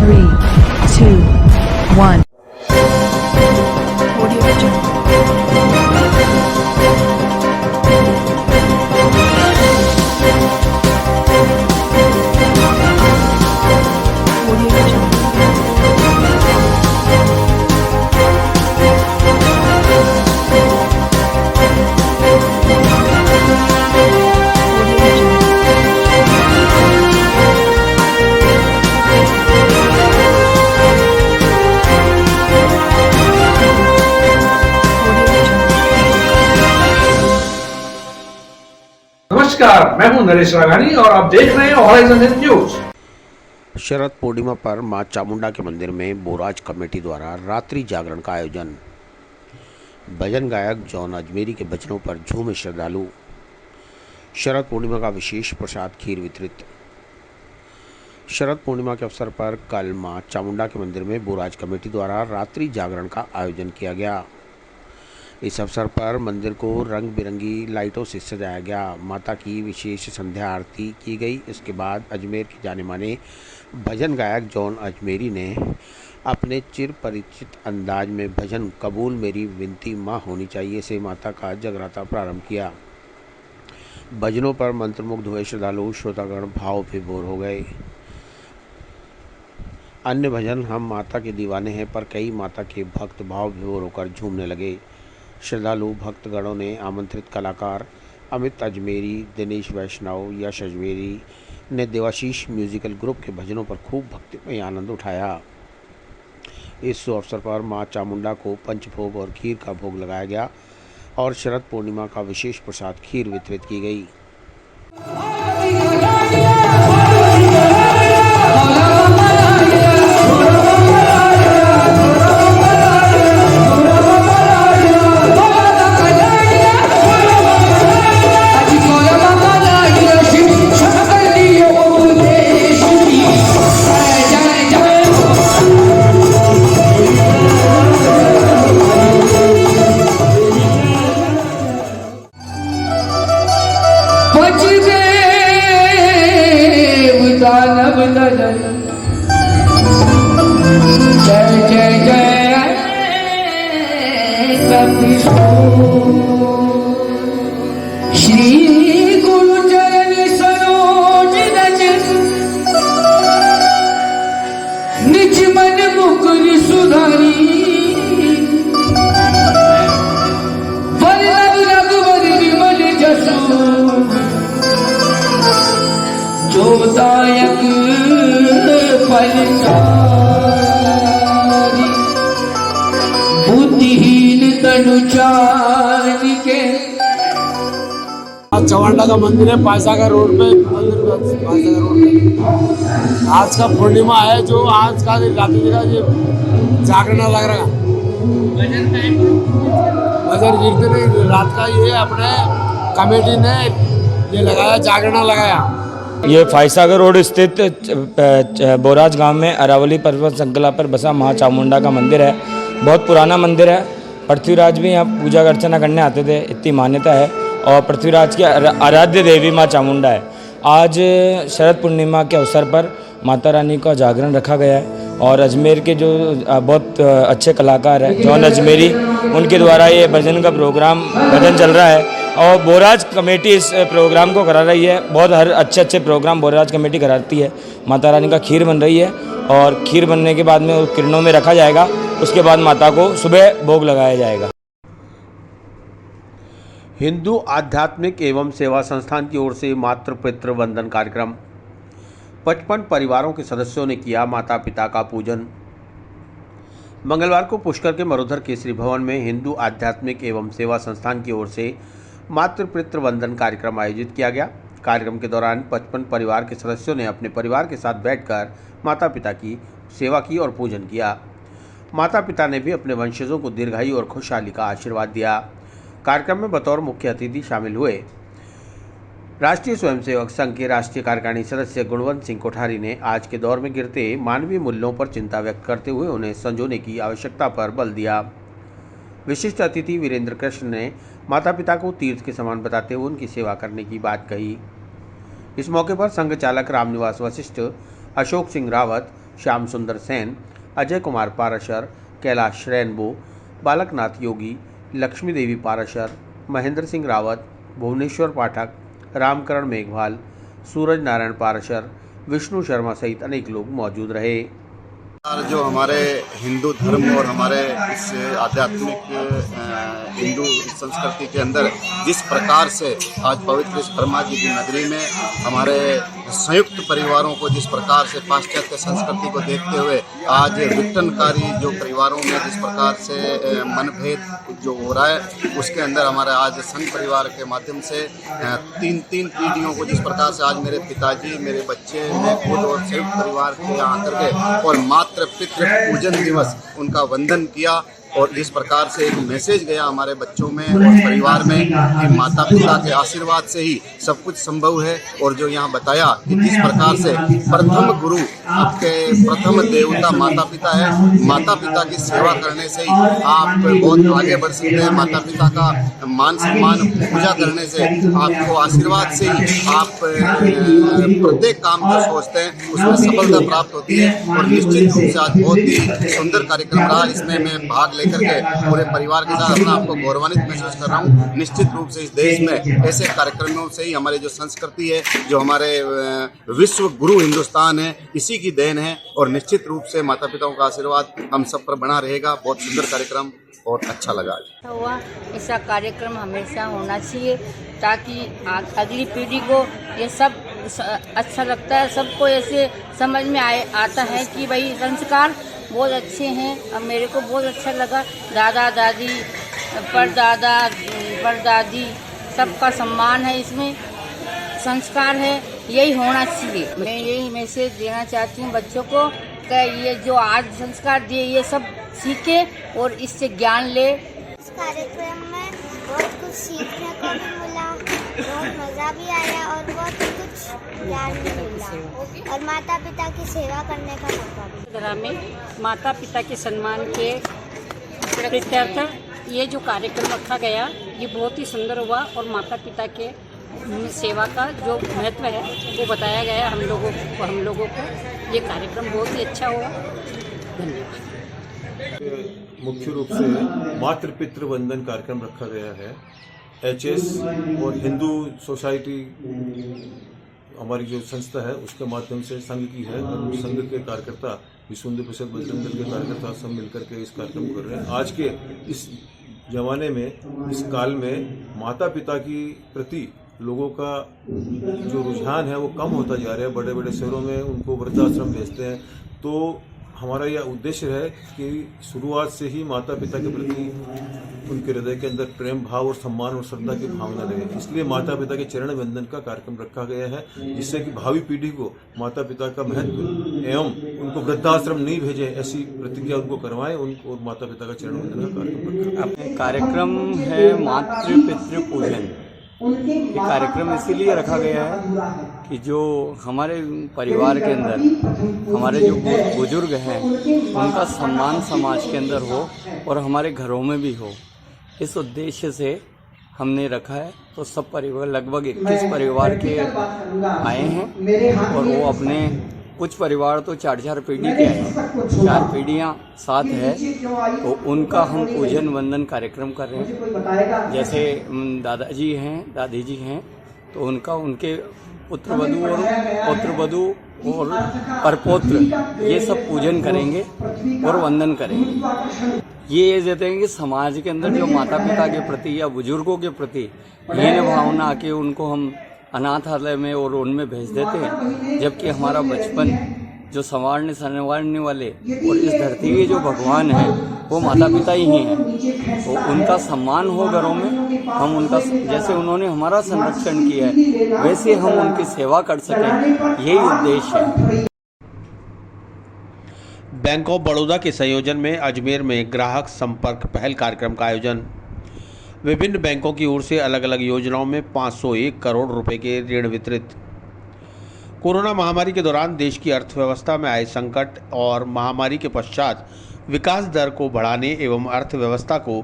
3, 2, 1. Audio Jungle. Audio Jungle. Audio Jungle. Audio Jungle. नमस्कार, मैं हूं नरेश राघानी और आप देख रहे हैं हॉराइजन न्यूज। शरद पूर्णिमा पर मां चामुंडा के मंदिर में बोराज कमेटी द्वारा रात्रि जागरण का आयोजन। भजन गायक जॉन अजमेरी के भजनों पर झूमे श्रद्धालु। शरद पूर्णिमा का विशेष प्रसाद खीर वितरित। शरद पूर्णिमा के अवसर पर कल मां चामुंडा के मंदिर में बोराज कमेटी द्वारा रात्रि जागरण का आयोजन किया गया। इस अवसर पर मंदिर को रंग बिरंगी लाइटों से सजाया गया। माता की विशेष संध्या आरती की गई। इसके बाद अजमेर के जाने माने भजन गायक जॉन अजमेरी ने अपने चिर परिचित अंदाज में भजन कबूल मेरी विनती माँ होनी चाहिए से माता का जगराता प्रारंभ किया। भजनों पर मंत्रमुग्ध हुए श्रद्धालु श्रोतागण भाव विभोर हो गए। अन्य भजन हम माता के दीवाने हैं पर कई माता के भक्त भाव विभोर होकर झूमने लगे। श्रद्धालु भक्तगणों ने आमंत्रित कलाकार अमित अजमेरी, दिनेश वैष्णव, यश अजमेरी ने देवाशीष म्यूजिकल ग्रुप के भजनों पर खूब भक्तिमय आनंद उठाया। इस शुभ अवसर पर मां चामुंडा को पंचभोग और खीर का भोग लगाया गया और शरद पूर्णिमा का विशेष प्रसाद खीर वितरित की गई। दानव दलन जय जय जय कपिशो श्री गुरु चरण सरोज रज निज मन मुकुर सुधारी वल्लभ रघुवर विमल जसु जोदायक फलचारी बुद्धिहीन तनुचारी के। चामुंडा का मंदिर है पायसागर रोड पे। पायसागर रोड पे आज का पूर्णिमा है, जो आज का रात्रि का ये जागरण लग रहा है। भजन कीर्तन रात का ये अपने कमेटी ने ये लगाया, जागरण लगाया। ये फाइसागर रोड स्थित बोराज गांव में अरावली पर्वत श्रृंखला पर बसा मां चामुंडा का मंदिर है। बहुत पुराना मंदिर है। पृथ्वीराज भी यहाँ पूजा अर्चना करने आते थे, इतनी मान्यता है। और पृथ्वीराज की आराध्य देवी मां चामुंडा है। आज शरद पूर्णिमा के अवसर पर माता रानी का जागरण रखा गया है और अजमेर के जो बहुत अच्छे कलाकार हैं जॉन अजमेरी, उनके द्वारा ये भजन का प्रोग्राम भजन चल रहा है और बोराज कमेटी इस प्रोग्राम को करा रही है। बहुत हर अच्छे प्रोग्राम बोराज कमेटी कराती है। माता रानी का खीर बन रही है और खीर बनने के बाद में वो किरणों में रखा जाएगा। उसके बाद माता को सुबह भोग लगाया जाएगा। हिंदू आध्यात्मिक एवं सेवा संस्थान की ओर से मातृ पितृ वंदन कार्यक्रम। 55 परिवारों के सदस्यों ने किया माता पिता का पूजन। मंगलवार को पुष्कर के मरुधर केसरी भवन में हिंदू आध्यात्मिक एवं सेवा संस्थान की ओर से मातृ पितृ वंदन कार्यक्रम आयोजित किया गया। कार्यक्रम के दौरान 55 परिवार के सदस्यों ने अपने परिवार के साथ बैठकर माता पिता की सेवा की और पूजन किया। माता पिता ने भी अपने वंशजों को दीर्घायु और खुशहाली का आशीर्वाद दिया। कार्यक्रम में बतौर मुख्य अतिथि शामिल हुए राष्ट्रीय स्वयंसेवक संघ के राष्ट्रीय कार्यकारिणी सदस्य गुणवंत सिंह कोठारी ने आज के दौर में गिरते मानवीय मूल्यों पर चिंता व्यक्त करते हुए उन्हें संजोने की आवश्यकता पर बल दिया। विशिष्ट अतिथि वीरेंद्र कृष्ण ने माता पिता को तीर्थ के समान बताते हुए उनकी सेवा करने की बात कही। इस मौके पर संघ चालक रामनिवास वशिष्ठ, अशोक सिंह रावत, श्याम सुंदर सेन, अजय कुमार पाराशर, कैलाश रेनबो, बालकनाथ योगी, लक्ष्मी देवी पाराशर, महेंद्र सिंह रावत, भुवनेश्वर पाठक, रामकरण मेघवाल, सूरज नारायण पाराशर, विष्णु शर्मा सहित अनेक लोग मौजूद रहे। जो हमारे हिंदू धर्म और हमारे इस आध्यात्मिक हिंदू संस्कृति के अंदर जिस प्रकार से आज पवित्र इस ब्रह्मा जी की नगरी में हमारे संयुक्त परिवारों को जिस प्रकार से पाश्चात्य संस्कृति को देखते हुए आज विघटनकारी जो परिवारों में जिस प्रकार से मनभेद जो हो रहा है उसके अंदर हमारे आज संघ परिवार के माध्यम से तीन पीढ़ियों को जिस प्रकार से आज मेरे पिताजी, मेरे बच्चे, मैं खुद और संयुक्त परिवार के यहाँ आकर के और मातृ पितृ पूजन दिवस उनका वंदन किया और जिस प्रकार से एक मैसेज गया हमारे बच्चों में और परिवार में कि माता पिता के आशीर्वाद से ही सब कुछ संभव है। और जो यहाँ बताया कि जिस प्रकार से प्रथम गुरु आपके प्रथम देवता माता पिता है, माता पिता की सेवा करने से ही आप बहुत आगे बढ़ सकते हैं। माता पिता का मान सम्मान पूजा करने से आपको आशीर्वाद से ही आप प्रत्येक काम जो सोचते हैं उसमें सफलता प्राप्त होती है। और निश्चित रूप से आज बहुत ही सुंदर कार्यक्रम रहा, इसमें मैं भाग लेकर के पूरे परिवार के साथ अपना आपको गौरवान्वित महसूस कर रहा हूँ। निश्चित रूप से इस देश में ऐसे कार्यक्रमों से ही हमारी जो संस्कृति है, जो हमारे विश्व गुरु हिंदुस्तान है, इसी की देन है। और निश्चित रूप से माता पिताओं का आशीर्वाद हम सब पर बना रहेगा। बहुत सुंदर कार्यक्रम और अच्छा लगा हुआ। ऐसा कार्यक्रम हमेशा होना चाहिए ताकि अगली पीढ़ी को ये सब अच्छा लगता है। सबको ऐसे समझ में आता है कि भाई संस्कार बहुत अच्छे हैं। अब मेरे को बहुत अच्छा लगा, दादा दादी परदादा परदादी सबका सम्मान है, इसमें संस्कार है, यही होना चाहिए। मैं यही मैसेज देना चाहती हूँ बच्चों को कि ये जो आज संस्कार दिए ये सब सीखे और इससे ज्ञान ले। इस कार्यक्रम में बहुत कुछ सीखने को भी मिला, बहुत मज़ा भी आया और बहुत कुछ ज्ञान भी मिला और माता पिता की सेवा करने का मौका भी। तरह में माता पिता के सम्मान के प्रत्यर्थ ये जो कार्यक्रम रखा गया ये बहुत ही सुंदर हुआ और माता पिता के सेवा का जो महत्व है वो बताया गया हम लोगों को। ये कार्यक्रम बहुत ही अच्छा हुआ। धन्यवाद। मुख्य रूप से मातृ पितृ वंदन कार्यक्रम रखा गया है। एचएस और हिंदू सोसाइटी हमारी जो संस्था है उसके माध्यम से संघ की है और संघ के कार्यकर्ता विश्व हिंदू परिषद बजरंग दल के कार्यकर्ता सब मिलकर के इस कार्यक्रम को कर रहे हैं। आज के इस जमाने में, इस काल में माता पिता की प्रति लोगों का जो रुझान है वो कम होता जा रहा है। बड़े बड़े शहरों में उनको वृद्धाश्रम भेजते हैं। तो हमारा यह उद्देश्य है कि शुरुआत से ही माता पिता के प्रति उनके हृदय के अंदर प्रेम भाव और सम्मान और श्रद्धा की भावना रहे। इसलिए माता पिता के चरण वंदन का कार्यक्रम रखा गया है, जिससे कि भावी पीढ़ी को माता पिता का महत्व एवं उनको वृद्धाश्रम नहीं भेजे ऐसी प्रतिज्ञा उनको करवाएं। उनको और माता पिता का चरण वंदन का कार्यक्रम कार्यक्रम है मातृ पितृ पूजन। ये कार्यक्रम इसीलिए रखा गया है कि जो हमारे परिवार के अंदर हमारे जो बुजुर्ग हैं उनका सम्मान समाज के अंदर हो और हमारे घरों में भी हो, इस उद्देश्य से हमने रखा है। तो सब परिवार लगभग 21 परिवार के आए हैं और वो अपने कुछ परिवार तो 4 पीढ़ी के हैं, 4 पीढ़ियाँ साथ है। तो उनका हम पूजन वंदन कार्यक्रम कर रहे हैं। जैसे दादाजी हैं, दादी जी हैं, तो उनका उनके पुत्रवधू और पौत्रवधू और परपौत्र ये सब पूजन करेंगे और वंदन करेंगे। ये देते हैं कि समाज के अंदर जो माता पिता के प्रति या बुजुर्गों के प्रति हीन भावना आके उनको हम अनाथालय में और उनमें भेज देते हैं, जबकि हमारा बचपन जो संवारने वाले और इस धरती के जो भगवान हैं वो माता पिता ही हैं। तो उनका सम्मान हो घरों में, हम उनका जैसे उन्होंने हमारा संरक्षण किया है वैसे हम उनकी सेवा कर सकें, यही उद्देश्य है। बैंक ऑफ बड़ौदा के संयोजन में अजमेर में ग्राहक संपर्क पहल कार्यक्रम का आयोजन। विभिन्न बैंकों की ओर से अलग अलग योजनाओं में 501 करोड़ रुपए के ऋण वितरित। कोरोना महामारी के दौरान देश की अर्थव्यवस्था में आए संकट और महामारी के पश्चात विकास दर को बढ़ाने एवं अर्थव्यवस्था को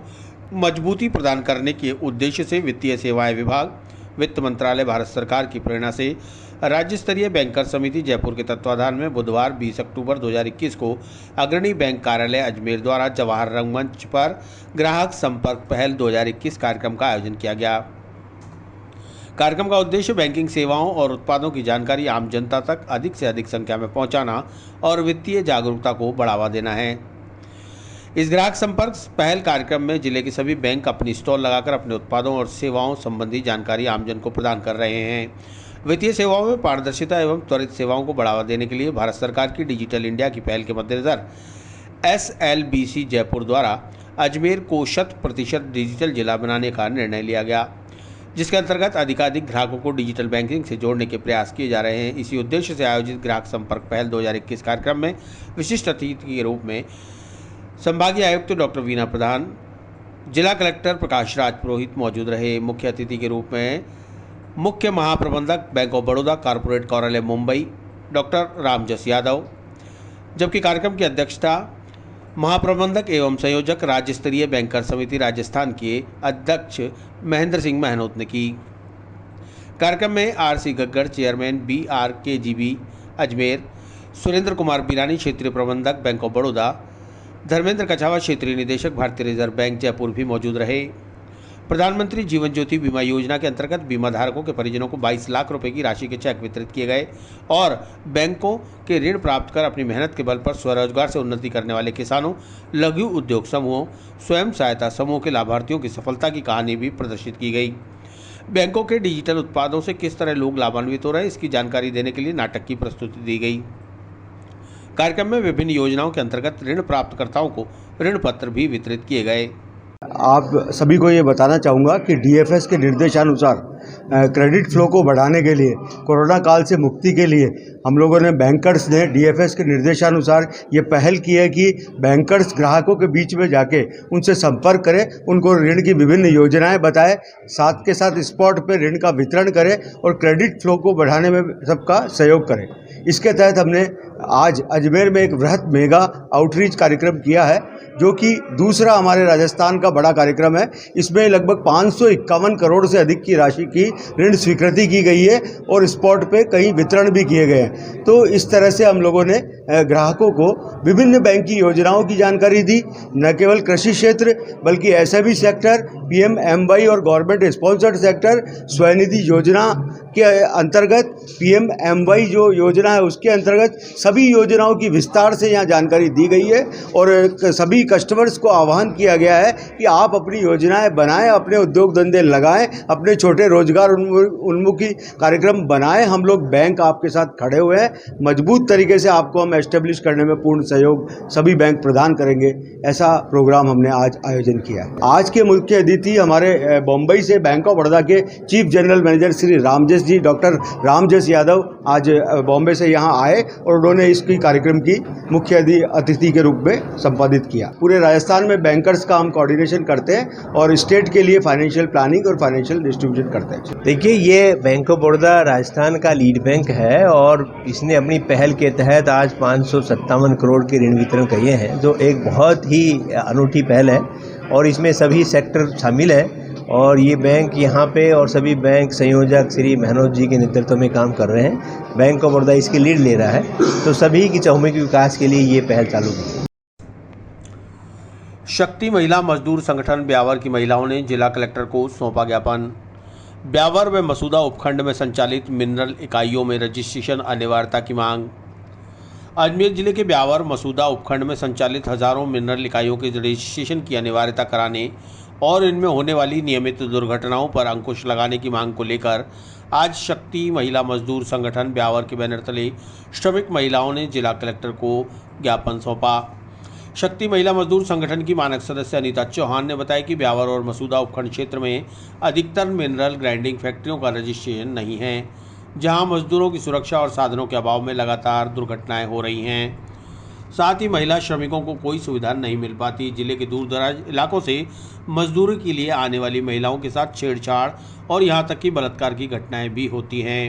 मजबूती प्रदान करने के उद्देश्य से वित्तीय सेवाएं विभाग, वित्त मंत्रालय भारत सरकार की प्रेरणा से राज्य स्तरीय बैंकर समिति जयपुर के तत्वाधान में बुधवार 20 अक्टूबर 2021 को अग्रणी बैंक कार्यालय अजमेर द्वारा जवाहर रंगमंच पर ग्राहक संपर्क पहल 2021 कार्यक्रम का आयोजन किया गया। कार्यक्रम का उद्देश्य बैंकिंग सेवाओं और उत्पादों की जानकारी आम जनता तक अधिक से अधिक संख्या में पहुंचाना और वित्तीय जागरूकता को बढ़ावा देना है। इस ग्राहक संपर्क पहल कार्यक्रम में जिले के सभी बैंक अपनी स्टॉल लगाकर अपने उत्पादों और सेवाओं संबंधी जानकारी आमजन को प्रदान कर रहे हैं। वित्तीय सेवाओं में पारदर्शिता एवं त्वरित सेवाओं को बढ़ावा देने के लिए भारत सरकार की डिजिटल इंडिया की पहल के मद्देनजर SLBC जयपुर द्वारा अजमेर को 100% डिजिटल जिला बनाने का निर्णय लिया गया, जिसके अंतर्गत अधिकाधिक ग्राहकों को डिजिटल बैंकिंग से जोड़ने के प्रयास किए जा रहे हैं। इसी उद्देश्य से आयोजित ग्राहक संपर्क पहल 2021 कार्यक्रम में विशिष्ट अतिथि के रूप में संभागीय आयुक्त डॉक्टर वीना प्रधान, जिला कलेक्टर प्रकाश राज पुरोहित मौजूद रहे। मुख्य अतिथि के रूप में मुख्य महाप्रबंधक बैंक ऑफ बड़ौदा कॉर्पोरेट कार्यालय मुंबई डॉक्टर रामजस यादव, जबकि कार्यक्रम की अध्यक्षता महाप्रबंधक एवं संयोजक राज्य स्तरीय बैंकर समिति राजस्थान के अध्यक्ष महेंद्र सिंह महनोत ने की। कार्यक्रम में RC Gaggar chairman BRKGB Ajmer, Surendra Kumar Birani क्षेत्रीय प्रबंधक बैंक ऑफ बड़ौदा, धर्मेंद्र कछावा क्षेत्रीय निदेशक भारतीय रिजर्व बैंक जयपुर भी मौजूद रहे। प्रधानमंत्री जीवन ज्योति बीमा योजना के अंतर्गत बीमा धारकों के परिजनों को 22 लाख रुपए की राशि के चेक वितरित किए गए और बैंकों के ऋण प्राप्त कर अपनी मेहनत के बल पर स्वरोजगार से उन्नति करने वाले किसानों, लघु उद्योग समूहों, स्वयं सहायता समूह के लाभार्थियों की सफलता की कहानी भी प्रदर्शित की गई। बैंकों के डिजिटल उत्पादों से किस तरह लोग लाभान्वित हो रहे हैं, इसकी जानकारी देने के लिए नाटक की प्रस्तुति दी गई। कार्यक्रम में विभिन्न योजनाओं के अंतर्गत ऋण प्राप्तकर्ताओं को ऋण पत्र भी वितरित किए गए। आप सभी को ये बताना चाहूँगा कि DFS के निर्देशानुसार क्रेडिट फ्लो को बढ़ाने के लिए, कोरोना काल से मुक्ति के लिए हम लोगों ने बैंकर्स ने DFS के निर्देशानुसार ये पहल की है कि बैंकर्स ग्राहकों के बीच में जाके उनसे संपर्क करें, उनको ऋण की विभिन्न योजनाएं बताएं, साथ के साथ स्पॉट पे ऋण का वितरण करें और क्रेडिट फ्लो को बढ़ाने में सबका सहयोग करें। इसके तहत हमने आज अजमेर में एक वृहत मेगा आउटरीच कार्यक्रम किया है, जो कि दूसरा हमारे राजस्थान का बड़ा कार्यक्रम है। इसमें लगभग 551 करोड़ से अधिक की राशि की ऋण स्वीकृति की गई है और स्पॉट पे कई वितरण भी किए गए हैं। तो इस तरह से हम लोगों ने ग्राहकों को विभिन्न बैंक की योजनाओं की जानकारी दी, न केवल कृषि क्षेत्र बल्कि SME सेक्टर, PMMY और गवर्नमेंट स्पॉन्सर्ड सेक्टर, स्वनिधि योजना के अंतर्गत PMMY जो योजना है उसके अंतर्गत सभी योजनाओं की विस्तार से यहाँ जानकारी दी गई है और सभी कस्टमर्स को आह्वान किया गया है कि आप अपनी योजनाएं बनाएं, अपने उद्योग धंधे लगाएं, अपने छोटे रोजगार उन्मुखी कार्यक्रम बनाएं। हम लोग बैंक आपके साथ खड़े हुए हैं, मजबूत तरीके से आपको हम एस्टेब्लिश करने में पूर्ण सहयोग सभी बैंक प्रदान करेंगे। ऐसा प्रोग्राम हमने आज आयोजन किया है। आज के मुख्य अतिथि हमारे बम्बई से बैंक ऑफ बड़ौदा के chief general manager Shri Ramjas ji, doctor Ramjas Yadav आज बॉम्बे से यहाँ आए और उन्होंने इसकी कार्यक्रम की मुख्य अतिथि के रूप में संपादित किया। पूरे राजस्थान में बैंकर्स का हम कोऑर्डिनेशन करते हैं और स्टेट के लिए फाइनेंशियल प्लानिंग और फाइनेंशियल डिस्ट्रीब्यूशन करते हैं। देखिए, ये बैंक ऑफ बड़ौदा राजस्थान का लीड बैंक है और इसने अपनी पहल के तहत आज 557 करोड़ के ऋण वितरण किए हैं, जो एक बहुत ही अनूठी पहल है और इसमें सभी सेक्टर शामिल हैं और ये बैंक यहाँ पे और सभी बैंक संयोजक श्री महनोत जी के नेतृत्व में काम कर रहे हैं। बैंक ऑफ बड़ौदा इसकी लीड ले रहा है, तो सभी की चहुमुखी विकास के लिए ये पहल चालू की। शक्ति महिला मजदूर संगठन ब्यावर की महिलाओं ने जिला कलेक्टर को सौंपा ज्ञापन। ब्यावर व मसूदा उपखंड में संचालित मिनरल इकाइयों में रजिस्ट्रेशन अनिवार्यता की मांग। अजमेर जिले के ब्यावर मसूदा उपखंड में संचालित हजारों मिनरल इकाइयों के रजिस्ट्रेशन की अनिवार्यता कराने और इनमें होने वाली नियमित दुर्घटनाओं पर अंकुश लगाने की मांग को लेकर आज शक्ति महिला मजदूर संगठन ब्यावर के बैनर तले श्रमिक महिलाओं ने जिला कलेक्टर को ज्ञापन सौंपा। शक्ति महिला मजदूर संगठन की मानक सदस्य अनीता चौहान ने बताया कि ब्यावर और मसूदा उपखंड क्षेत्र में अधिकतर मिनरल ग्राइंडिंग फैक्ट्रियों का रजिस्ट्रेशन नहीं है, जहां मजदूरों की सुरक्षा और साधनों के अभाव में लगातार दुर्घटनाएं हो रही हैं। साथ ही महिला श्रमिकों को कोई सुविधा नहीं मिल पाती। जिले के दूर दराज इलाकों से मजदूरी के लिए आने वाली महिलाओं के साथ छेड़छाड़ और यहां तक कि बलात्कार की घटनाएं भी होती हैं।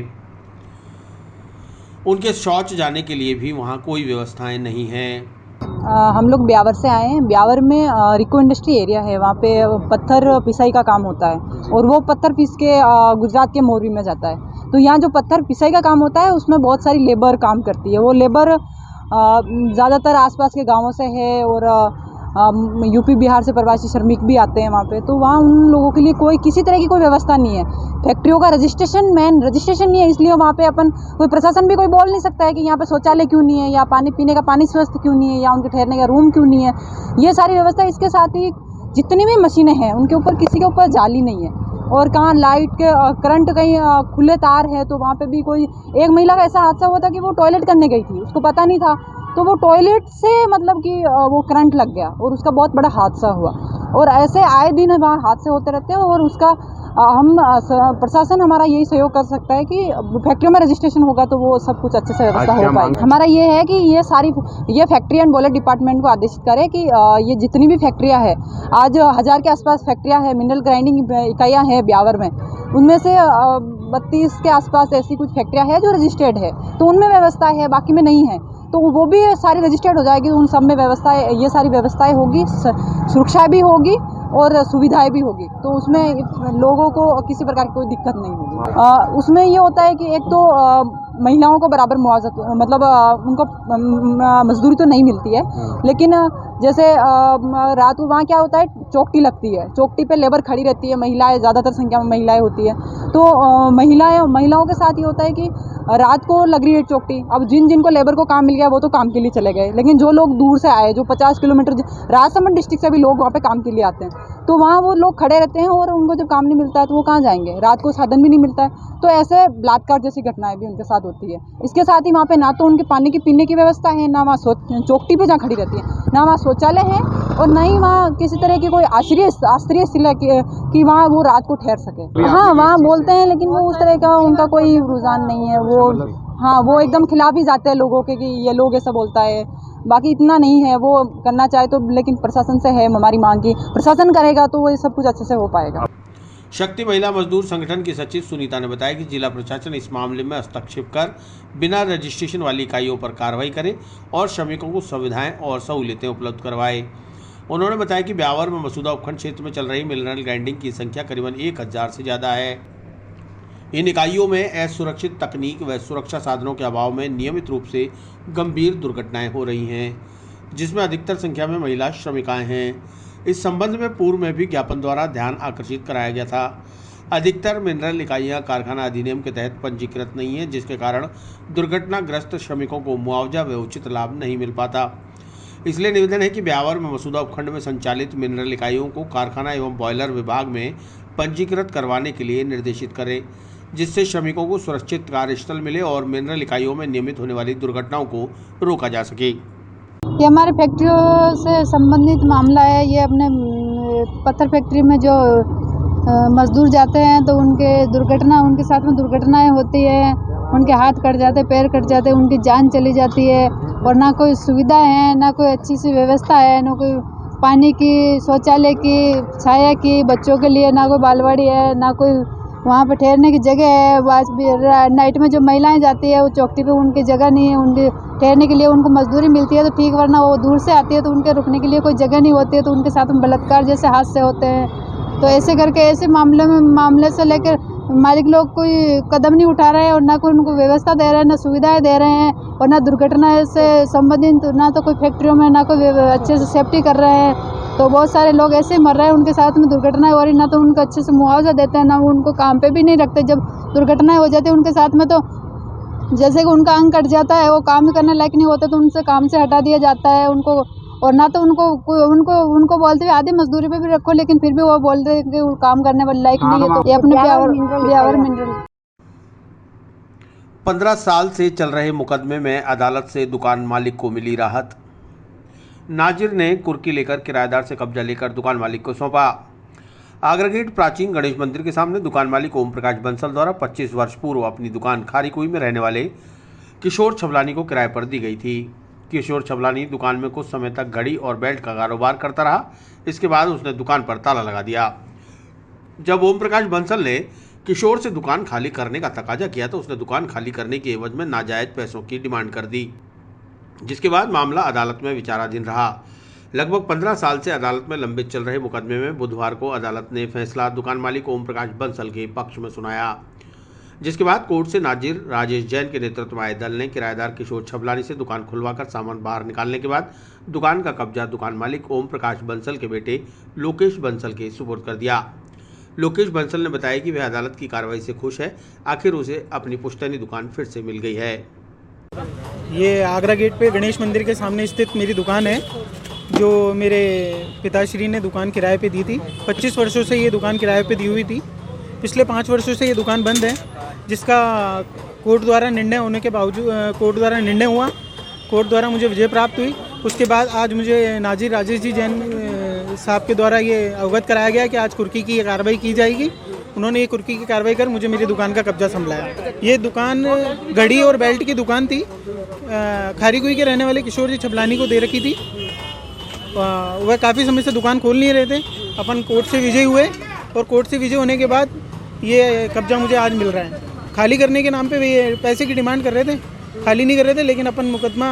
उनके शौच जाने के लिए भी वहां कोई व्यवस्थाएं नहीं हैं। हम लोग ब्यावर से आए हैं। ब्यावर में रिको इंडस्ट्री एरिया है, वहाँ पे पत्थर पिसाई का काम होता है और वो पत्थर पीस के गुजरात के मोरबी में जाता है। तो यहाँ जो पत्थर पिसाई का काम होता है उसमें बहुत सारी लेबर काम करती है। वो लेबर ज़्यादातर आसपास के गाँवों से है और यूपी बिहार से प्रवासी श्रमिक भी आते हैं वहाँ पे। तो वहाँ उन लोगों के लिए कोई किसी तरह की कोई व्यवस्था नहीं है। फैक्ट्रियों का रजिस्ट्रेशन नहीं है, इसलिए वहाँ पे अपन कोई प्रशासन भी कोई बोल नहीं सकता है कि यहाँ पे शौचालय क्यों नहीं है, या पानी पीने का पानी स्वस्थ क्यों नहीं है, या उनके ठहरने का रूम क्यों नहीं है। ये सारी व्यवस्था, इसके साथ ही जितनी भी मशीनें हैं उनके ऊपर किसी के ऊपर जाली नहीं है। और कहाँ लाइट के करंट कहीं खुले तार है, तो वहाँ पे भी कोई एक महिला का ऐसा हादसा हुआ था कि वो टॉयलेट करने गई थी, उसको पता नहीं था, तो वो टॉयलेट से मतलब कि वो करंट लग गया और उसका बहुत बड़ा हादसा हुआ। और ऐसे आए दिन वहाँ हादसे होते रहते हैं। और उसका हम प्रशासन हमारा यही सहयोग कर सकता है कि फैक्ट्रियों में रजिस्ट्रेशन होगा तो वो सब कुछ अच्छे से व्यवस्था हो पाएगी। हमारा ये है कि ये फैक्ट्री एंड बॉयलर डिपार्टमेंट को आदेशित करे कि ये जितनी भी फैक्ट्रियाँ हैं, आज 1000 के आसपास फैक्ट्रियाँ हैं, मिनरल ग्राइंडिंग इकाइयाँ हैं ब्यावर में, उनमें से 32 के आसपास ऐसी कुछ फैक्ट्रियाँ हैं जो रजिस्टर्ड है, तो उनमें व्यवस्था है, बाकी में नहीं है। तो वो भी सारी रजिस्टर्ड हो जाएगी, उन सब में व्यवस्थाएं, ये सारी व्यवस्थाएं होगी, सुरक्षा भी होगी और सुविधाएं भी होगी, तो उसमें लोगों को किसी प्रकार की कोई दिक्कत नहीं होगी। उसमें ये होता है कि एक तो महिलाओं को बराबर मुआवजा, मतलब उनको मजदूरी तो नहीं मिलती है, लेकिन जैसे रात को वहाँ क्या होता है, चौकटी लगती है, चौकटी पे लेबर खड़ी रहती है, महिलाएं, ज़्यादातर संख्या में महिलाएं होती है। तो महिलाओं के साथ ये होता है कि रात को लग रही है चौकटी, अब जिनको लेबर को काम मिल गया वो तो काम के लिए चले गए, लेकिन जो लोग दूर से आए, जो 50 किलोमीटर राजसमंद डिस्ट्रिक्ट से भी लोग वहाँ पे काम के लिए आते हैं, तो वहाँ वो लोग खड़े रहते हैं और उनको जब काम नहीं मिलता है तो वो कहाँ जाएंगे, रात को साधन भी नहीं मिलता है, तो ऐसे बलात्कार जैसी घटनाएं भी उनके साथ होती है। इसके साथ ही वहाँ पे ना तो उनके पानी की पीने की व्यवस्था है, ना वहाँ चौकटी पे जहाँ खड़ी रहती है, ना वहाँ शौचालय है, और ना ही वहाँ किसी तरह की कोई आश्रय शिला कि वहाँ वो रात को ठहर सके। हाँ, वहाँ बोलते हैं, लेकिन वो उस तरह का उनका कोई रुझान नहीं है। वो एकदम खिलाफ ही जाते हैं लोगों के कि ये लोग ऐसा बोलता है, बाकी इतना नहीं है। वो करना चाहे तो, लेकिन प्रशासन से है हमारी मांग की, प्रशासन करेगा तो वो सब कुछ अच्छे से हो पाएगा। शक्ति महिला मजदूर संगठन की सचिव सुनीता ने बताया कि जिला प्रशासन इस मामले में हस्तक्षेप कर बिना रजिस्ट्रेशन वाली इकाइयों पर कार्रवाई करे और श्रमिकों को सुविधाएं और सहूलियतें उपलब्ध करवाए। उन्होंने बताया कि ब्यावर में मसूदा उपखंड क्षेत्र में चल रही मिनरल ग्राइंडिंग की संख्या करीबन 1000 से ज़्यादा है। इन इकाइयों में असुरक्षित तकनीक व सुरक्षा साधनों के अभाव में नियमित रूप से गंभीर दुर्घटनाएं हो रही हैं, जिसमें अधिकतर संख्या में महिला श्रमिकाएं हैं। इस संबंध में पूर्व में भी ज्ञापन द्वारा ध्यान आकर्षित कराया गया था। अधिकतर मिनरल इकाइयां कारखाना अधिनियम के तहत पंजीकृत नहीं है, जिसके कारण दुर्घटनाग्रस्त श्रमिकों को मुआवजा व उचित लाभ नहीं मिल पाता। इसलिए निवेदन है कि ब्यावर में मसूदा उपखंड में संचालित मिनरल इकाइयों को कारखाना एवं बॉयलर विभाग में पंजीकृत करवाने के लिए निर्देशित करें, जिससे श्रमिकों को सुरक्षित कार्यस्थल मिले और मिनरल इकाइयों में नियमित होने वाली दुर्घटनाओं को रोका जा सके। ये हमारे फैक्ट्रियों से संबंधित मामला है। ये अपने पत्थर फैक्ट्री में जो मजदूर जाते हैं तो उनके साथ में दुर्घटनाएं होती है, उनके हाथ कट जाते, पैर कट जाते, उनकी जान चली जाती है, और ना कोई सुविधा है, ना कोई अच्छी सी व्यवस्था है, ना कोई पानी की, शौचालय की, छाया की, बच्चों के लिए ना कोई बालवाड़ी है, ना कोई वहाँ पे ठहरने की जगह है। आज भी नाइट में जो महिलाएं जाती है वो चौकटी पे, उनकी जगह नहीं है, उनके ठहरने के लिए उनको मजदूरी मिलती है तो ठीक, वरना वो दूर से आती है तो उनके रुकने के लिए कोई जगह नहीं होती है, तो उनके साथ में बलात्कार जैसे हादसे होते हैं। तो ऐसे करके ऐसे मामले से लेकर मालिक लोग कोई कदम नहीं उठा रहे हैं, और ना कोई उनको व्यवस्था दे रहे हैं, ना सुविधाएं दे रहे हैं, और ना दुर्घटना से संबंधित, ना तो कोई फैक्ट्रियों में ना कोई अच्छे से सेफ्टी कर रहे हैं। तो बहुत सारे लोग ऐसे ही मर रहे हैं, उनके साथ में दुर्घटनाएं हो रही, ना तो उनको अच्छे से मुआवजा देते हैं, ना उनको काम पे भी नहीं रखते। जब दुर्घटनाएं हो जाती है उनके साथ में, तो जैसे कि उनका अंग कट जाता है, वो काम करने लायक नहीं होता तो उनसे काम से हटा दिया जाता है उनको, और ना तो उनको बोलते हुए आधी मजदूरी पे भी रखो, लेकिन फिर भी वो बोलते हैं कि वो काम करने वाले लायक नहीं है। तो ये अपने ब्यावर मिनरल 15 साल से चल रहे मुकदमे में अदालत से दुकान मालिक को मिली राहत। नाजिर ने कुर्की लेकर किराएदार से कब्जा लेकर दुकान मालिक को सौंपा। आगरा गेट प्राचीन गणेश मंदिर के सामने दुकान मालिक ओम प्रकाश बंसल द्वारा 25 वर्ष पूर्व अपनी दुकान खारीकुई में रहने वाले किशोर छबलानी को किराए पर दी गई थी। किशोर छबलानी दुकान में कुछ समय तक घड़ी और बेल्ट का कारोबार करता रहा। इसके बाद उसने दुकान पर ताला लगा दिया। जब ओम प्रकाश बंसल ने किशोर से दुकान खाली करने का तकाजा किया तो उसने दुकान खाली करने के एवज में नाजायज पैसों की डिमांड कर दी, जिसके बाद मामला अदालत में विचाराधीन रहा। लगभग 15 साल से अदालत में लंबित चल रहे मुकदमे में बुधवार को अदालत ने फैसला दुकान मालिक ओम प्रकाश बंसल के पक्ष में सुनाया। जिसके बाद कोर्ट से नाजिर राजेश जैन के नेतृत्व में आए दल ने किराएदार किशोर छबलानी से दुकान खुलवाकर सामान बाहर निकालने के बाद दुकान का कब्जा दुकान मालिक ओम प्रकाश बंसल के बेटे लोकेश बंसल के सुपुर्द कर दिया। लोकेश बंसल ने बताया कि वह अदालत की कार्रवाई से खुश है, आखिर उसे अपनी पुश्तैनी दुकान फिर से मिल गई है। ये आगरा गेट पे गणेश मंदिर के सामने स्थित मेरी दुकान है, जो मेरे पिताश्री ने दुकान किराए पे दी थी। 25 वर्षों से ये दुकान किराए पे दी हुई थी। पिछले 5 वर्षों से ये दुकान बंद है, जिसका कोर्ट द्वारा निर्णय होने के बावजूद कोर्ट द्वारा निर्णय हुआ, कोर्ट द्वारा मुझे विजय प्राप्त हुई। उसके बाद आज मुझे नाजिर राजेश जी जैन साहब के द्वारा ये अवगत कराया गया कि आज कुर्की की कार्रवाई की जाएगी। उन्होंने ये कुर्की की कार्रवाई कर मुझे मेरी दुकान का कब्जा संभलाया। ये दुकान घड़ी और बेल्ट की दुकान थी, खारीकुई के रहने वाले किशोर जी छबलानी को दे रखी थी। वह काफ़ी समय से दुकान खोल नहीं रहे थे। अपन कोर्ट से विजय हुए और कोर्ट से विजय होने के बाद ये कब्जा मुझे आज मिल रहा है। खाली करने के नाम पे वे पैसे की डिमांड कर रहे थे, खाली नहीं कर रहे थे, लेकिन अपन मुकदमा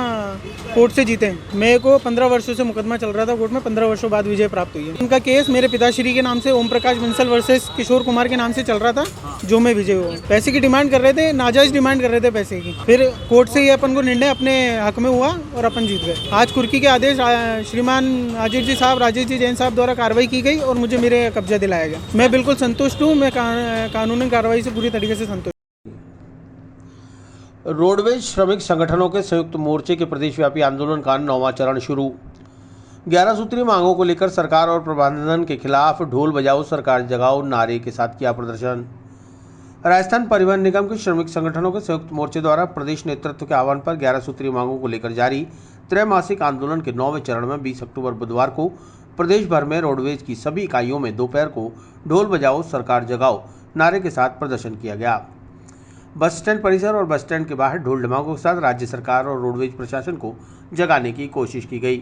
कोर्ट से जीते। मेरे को 15 वर्षों से मुकदमा चल रहा था कोर्ट में, 15 वर्षों बाद विजय प्राप्त हुई है। उनका केस मेरे पिताश्री के नाम से ओम प्रकाश बंसल वर्सेस किशोर कुमार के नाम से चल रहा था, जो मैं विजय हुआ। पैसे की डिमांड कर रहे थे, नाजायज डिमांड कर रहे थे पैसे की। फिर कोर्ट से ये अपन को निर्णय अपने हक में हुआ और अपन जीत गए। आज कुर्की के आदेश श्रीमान नाजिर जी साहब, राजेश जी जैन साहब द्वारा कार्रवाई की गई और मुझे मेरे कब्जा दिलाया गया। मैं बिल्कुल संतुष्ट हूँ। मैं कानूनी कार्रवाई से पूरी तरीके से संतुष्ट। रोडवेज श्रमिक संगठनों के संयुक्त मोर्चे के प्रदेशव्यापी आंदोलन का 9वां चरण शुरू। 11 सूत्रीय मांगों को लेकर सरकार और प्रबंधन के खिलाफ ढोल बजाओ सरकार जगाओ नारे के साथ किया प्रदर्शन। राजस्थान परिवहन निगम के श्रमिक संगठनों के संयुक्त मोर्चे द्वारा प्रदेश नेतृत्व के आह्वान पर 11 सूत्रीय मांगों को लेकर जारी त्रैमासिक आंदोलन के 9वें चरण में 20 अक्टूबर बुधवार को प्रदेश भर में रोडवेज की सभी इकाइयों में दोपहर को ढोल बजाओ सरकार जगाओ नारे के साथ प्रदर्शन किया गया। बस स्टैंड परिसर और बस स्टैंड के बाहर ढोल ढमाकों के साथ राज्य सरकार और रोडवेज प्रशासन को जगाने की कोशिश की गई।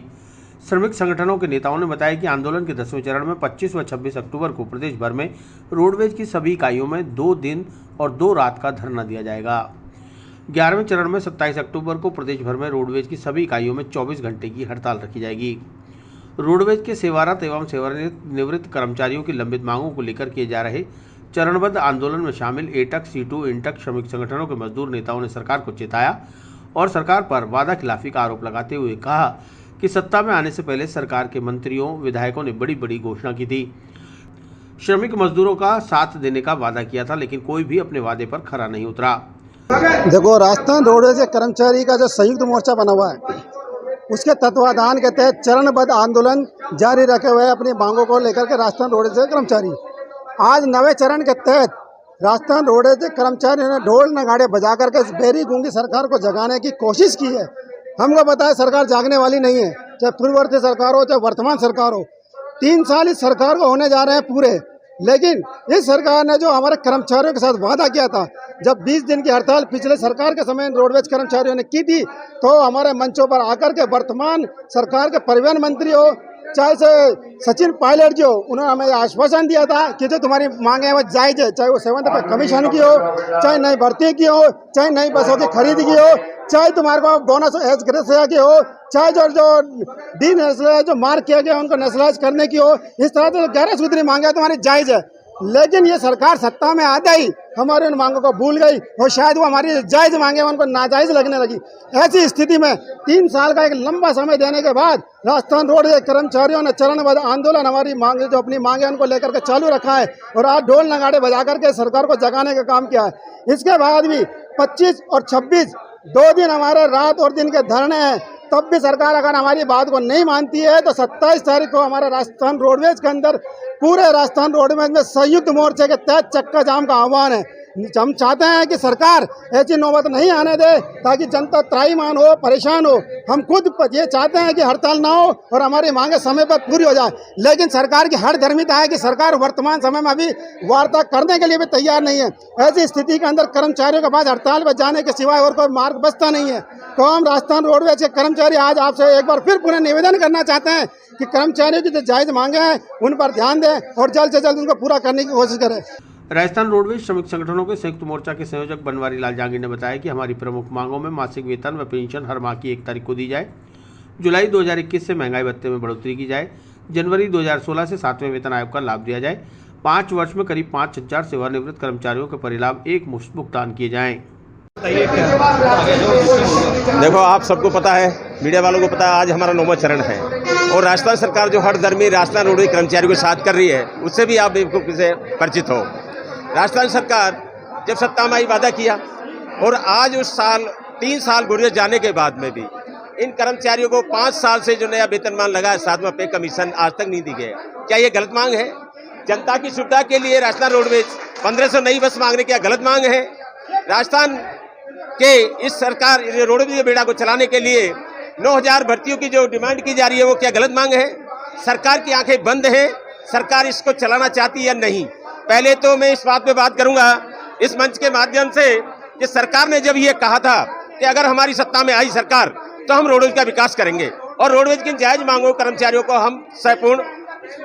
श्रमिक संगठनों के नेताओं ने बताया कि आंदोलन के 10वें चरण में 25 व 26 अक्टूबर को प्रदेश भर में रोडवेज की सभी इकाइयों में 2 दिन और 2 रात का धरना दिया जाएगा। 11वें चरण में 27 अक्टूबर को प्रदेश भर में रोडवेज की सभी इकाइयों में 24 घंटे की हड़ताल रखी जाएगी। रोडवेज के सेवारत एवं सेवानिवृत्त कर्मचारियों की लंबित मांगों को लेकर किए जा रहे चरणबद्ध आंदोलन में शामिल एटक, सीटू, इंटक श्रमिक संगठनों के मजदूर नेताओं ने सरकार को चेताया और सरकार पर वादा खिलाफी का आरोप लगाते हुए कहा कि सत्ता में आने से पहले सरकार के मंत्रियों विधायकों ने बड़ी बड़ी घोषणा की थी, श्रमिक मजदूरों का साथ देने का वादा किया था, लेकिन कोई भी अपने वादे पर खरा नहीं उतरा। देखो, राजस्थान रोडवेज के कर्मचारी का जो संयुक्त मोर्चा बना हुआ है, उसके तत्वाधान के तहत चरणबद्ध आंदोलन जारी रखे हुए अपनी मांगों को लेकर के राजस्थान रोडवेज के कर्मचारी आज 9वें चरण के तहत राजस्थान रोडवेज के कर्मचारियों ने ढोल नगाड़े बजा करके इस बेरी गूंगी सरकार को जगाने की कोशिश की है। हमको पता है सरकार जागने वाली नहीं है, चाहे पूर्ववर्ती सरकार हो चाहे वर्तमान सरकार हो। 3 साल इस सरकार को होने जा रहे हैं पूरे, लेकिन इस सरकार ने जो हमारे कर्मचारियों के साथ वादा किया था, जब 20 दिन की हड़ताल पिछले सरकार के समय रोडवेज कर्मचारियों ने की थी, तो हमारे मंचों पर आकर के वर्तमान सरकार के परिवहन मंत्री हो चाहे से सचिन पायलट जो, उन्होंने हमें आश्वासन दिया था कि जो तुम्हारी मांगे हैं वो जायज है, चाहे वो 7th पे कमीशन की हो, चाहे नई भर्ती की हो, चाहे नई बसों की खरीद की हो, चाहे तुम्हारे को बोनस एज ग्रेसिया की हो, चाहे जो डी नेशनलाइज जो मार्क किया गया उनको नेशनलाइज करने की हो। इस तरह से 11 सूत्री मांगे तुम्हारी जायज है, लेकिन ये सरकार सत्ता में आते ही हमारी उन मांगों को भूल गई और शायद वो हमारी जायज मांगे उनको नाजायज लगने लगी। ऐसी स्थिति में 3 साल का एक लंबा समय देने के बाद राजस्थान रोडवेज कर्मचारियों ने चरणबद्ध आंदोलन हमारी मांगे जो अपनी मांगे उनको लेकर के चालू रखा है और आज ढोल नगाड़े बजा करके सरकार को जगाने का काम किया है। इसके बाद भी 25 और 26 2 दिन हमारे रात और दिन के धरने हैं, तब भी सरकार अगर हमारी बात को नहीं मानती है तो 27 तारीख को हमारे राजस्थान रोडवेज के अंदर पूरे राजस्थान रोडवेज में संयुक्त मोर्चे के तहत चक्का जाम का आह्वान है। हम चाहते हैं कि सरकार ऐसी नौबत नहीं आने दे ताकि जनता त्राहीमाम हो, परेशान हो। हम खुद ये चाहते हैं कि हड़ताल ना हो और हमारी मांगे समय पर पूरी हो जाए, लेकिन सरकार की हर धर्मिता है कि सरकार वर्तमान समय में अभी वार्ता करने के लिए भी तैयार नहीं है। ऐसी स्थिति के अंदर कर्मचारियों के पास हड़ताल पर जाने के सिवाय और कोई मार्ग बचता नहीं है। तो हम राजस्थान रोडवेज के कर्मचारी आज आपसे एक बार फिर पुनः निवेदन करना चाहते हैं कि कर्मचारियों की जो जायज मांगे हैं उन पर ध्यान दें और जल्द से जल्द उनको पूरा करने की कोशिश करें। राजस्थान रोडवेज श्रमिक संगठनों के संयुक्त मोर्चा के संयोजक बनवारी लाल जांगीर ने बताया कि हमारी प्रमुख मांगों में मासिक वेतन व पेंशन हर माह की 1 तारीख को दी जाए, जुलाई 2021 से महंगाई भत्ते में बढ़ोतरी की जाए, जनवरी 2016 से 7वें वेतन आयोग का लाभ दिया जाए, 5 वर्ष में करीब 5000 सेवानिवृत्त कर्मचारियों के परिलाभ एक मुश्त भुगतान किए जाएं। देखो, आप सबको पता है, मीडिया वालों को पता है, आज हमारा 9वां चरण है और राजस्थान सरकार जो हर दर में राजस्थान रोडवेज कर्मचारियों के साथ कर रही है, उससे भी आप बेवकूफ़ी से परिचित हो। राजस्थान सरकार जब सत्ता में आई वादा किया और आज उस साल 3 साल गुजर जाने के बाद में भी इन कर्मचारियों को 5 साल से जो नया वेतनमान लगा है, 7वां पे कमीशन आज तक नहीं दी गया। क्या ये गलत मांग है? जनता की सुविधा के लिए राजस्थान रोडवेज 1500 नई बस मांगने क्या गलत मांग है? राजस्थान के इस सरकार रोडवेज बेड़ा को चलाने के लिए 9000 भर्तियों की जो डिमांड की जा रही है, वो क्या गलत मांग है? सरकार की आंखें बंद हैं, सरकार इसको चलाना चाहती है या नहीं? पहले तो मैं इस बात पे बात करूंगा इस मंच के माध्यम से कि सरकार ने जब ये कहा था कि अगर हमारी सत्ता में आई सरकार तो हम रोडवेज का विकास करेंगे और रोडवेज की जायज मांगों कर्मचारियों को हम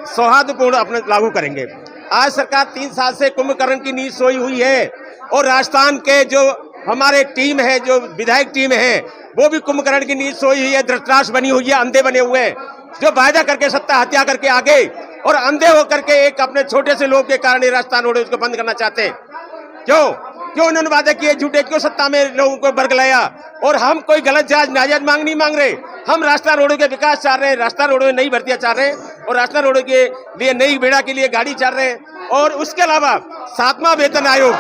सौहार्दपूर्ण अपने लागू करेंगे। आज सरकार 3 साल से कुंभकर्ण की नींद सोई हुई है और राजस्थान के जो हमारे टीम है, जो विधायक टीम है, वो भी कुंभकर्ण की नींद सोई हुई है, धृतराष्ट्र बनी हुई है, अंधे बने हुए हैं, जो वायदा करके सत्ता हत्या करके आगे और अंधे होकर के एक अपने छोटे से लोग के कारण राजस्थान रोडवेज को बंद करना चाहते हैं। क्यों उन्होंने वादे किए झूठे? क्यों सत्ता में लोगों को बरगलाया? और हम कोई गलत जायज नाजायज मांग नहीं मांग रहे, हम राजस्थान रोडवेज के विकास चाह रहे हैं, राजस्थान रोडवेज नई भर्तियां चाह रहे हैं और राजस्थान रोडवेज के लिए नई बेड़ा के लिए गाड़ी चाह रहे हैं। और उसके अलावा 7वां वेतन आयोग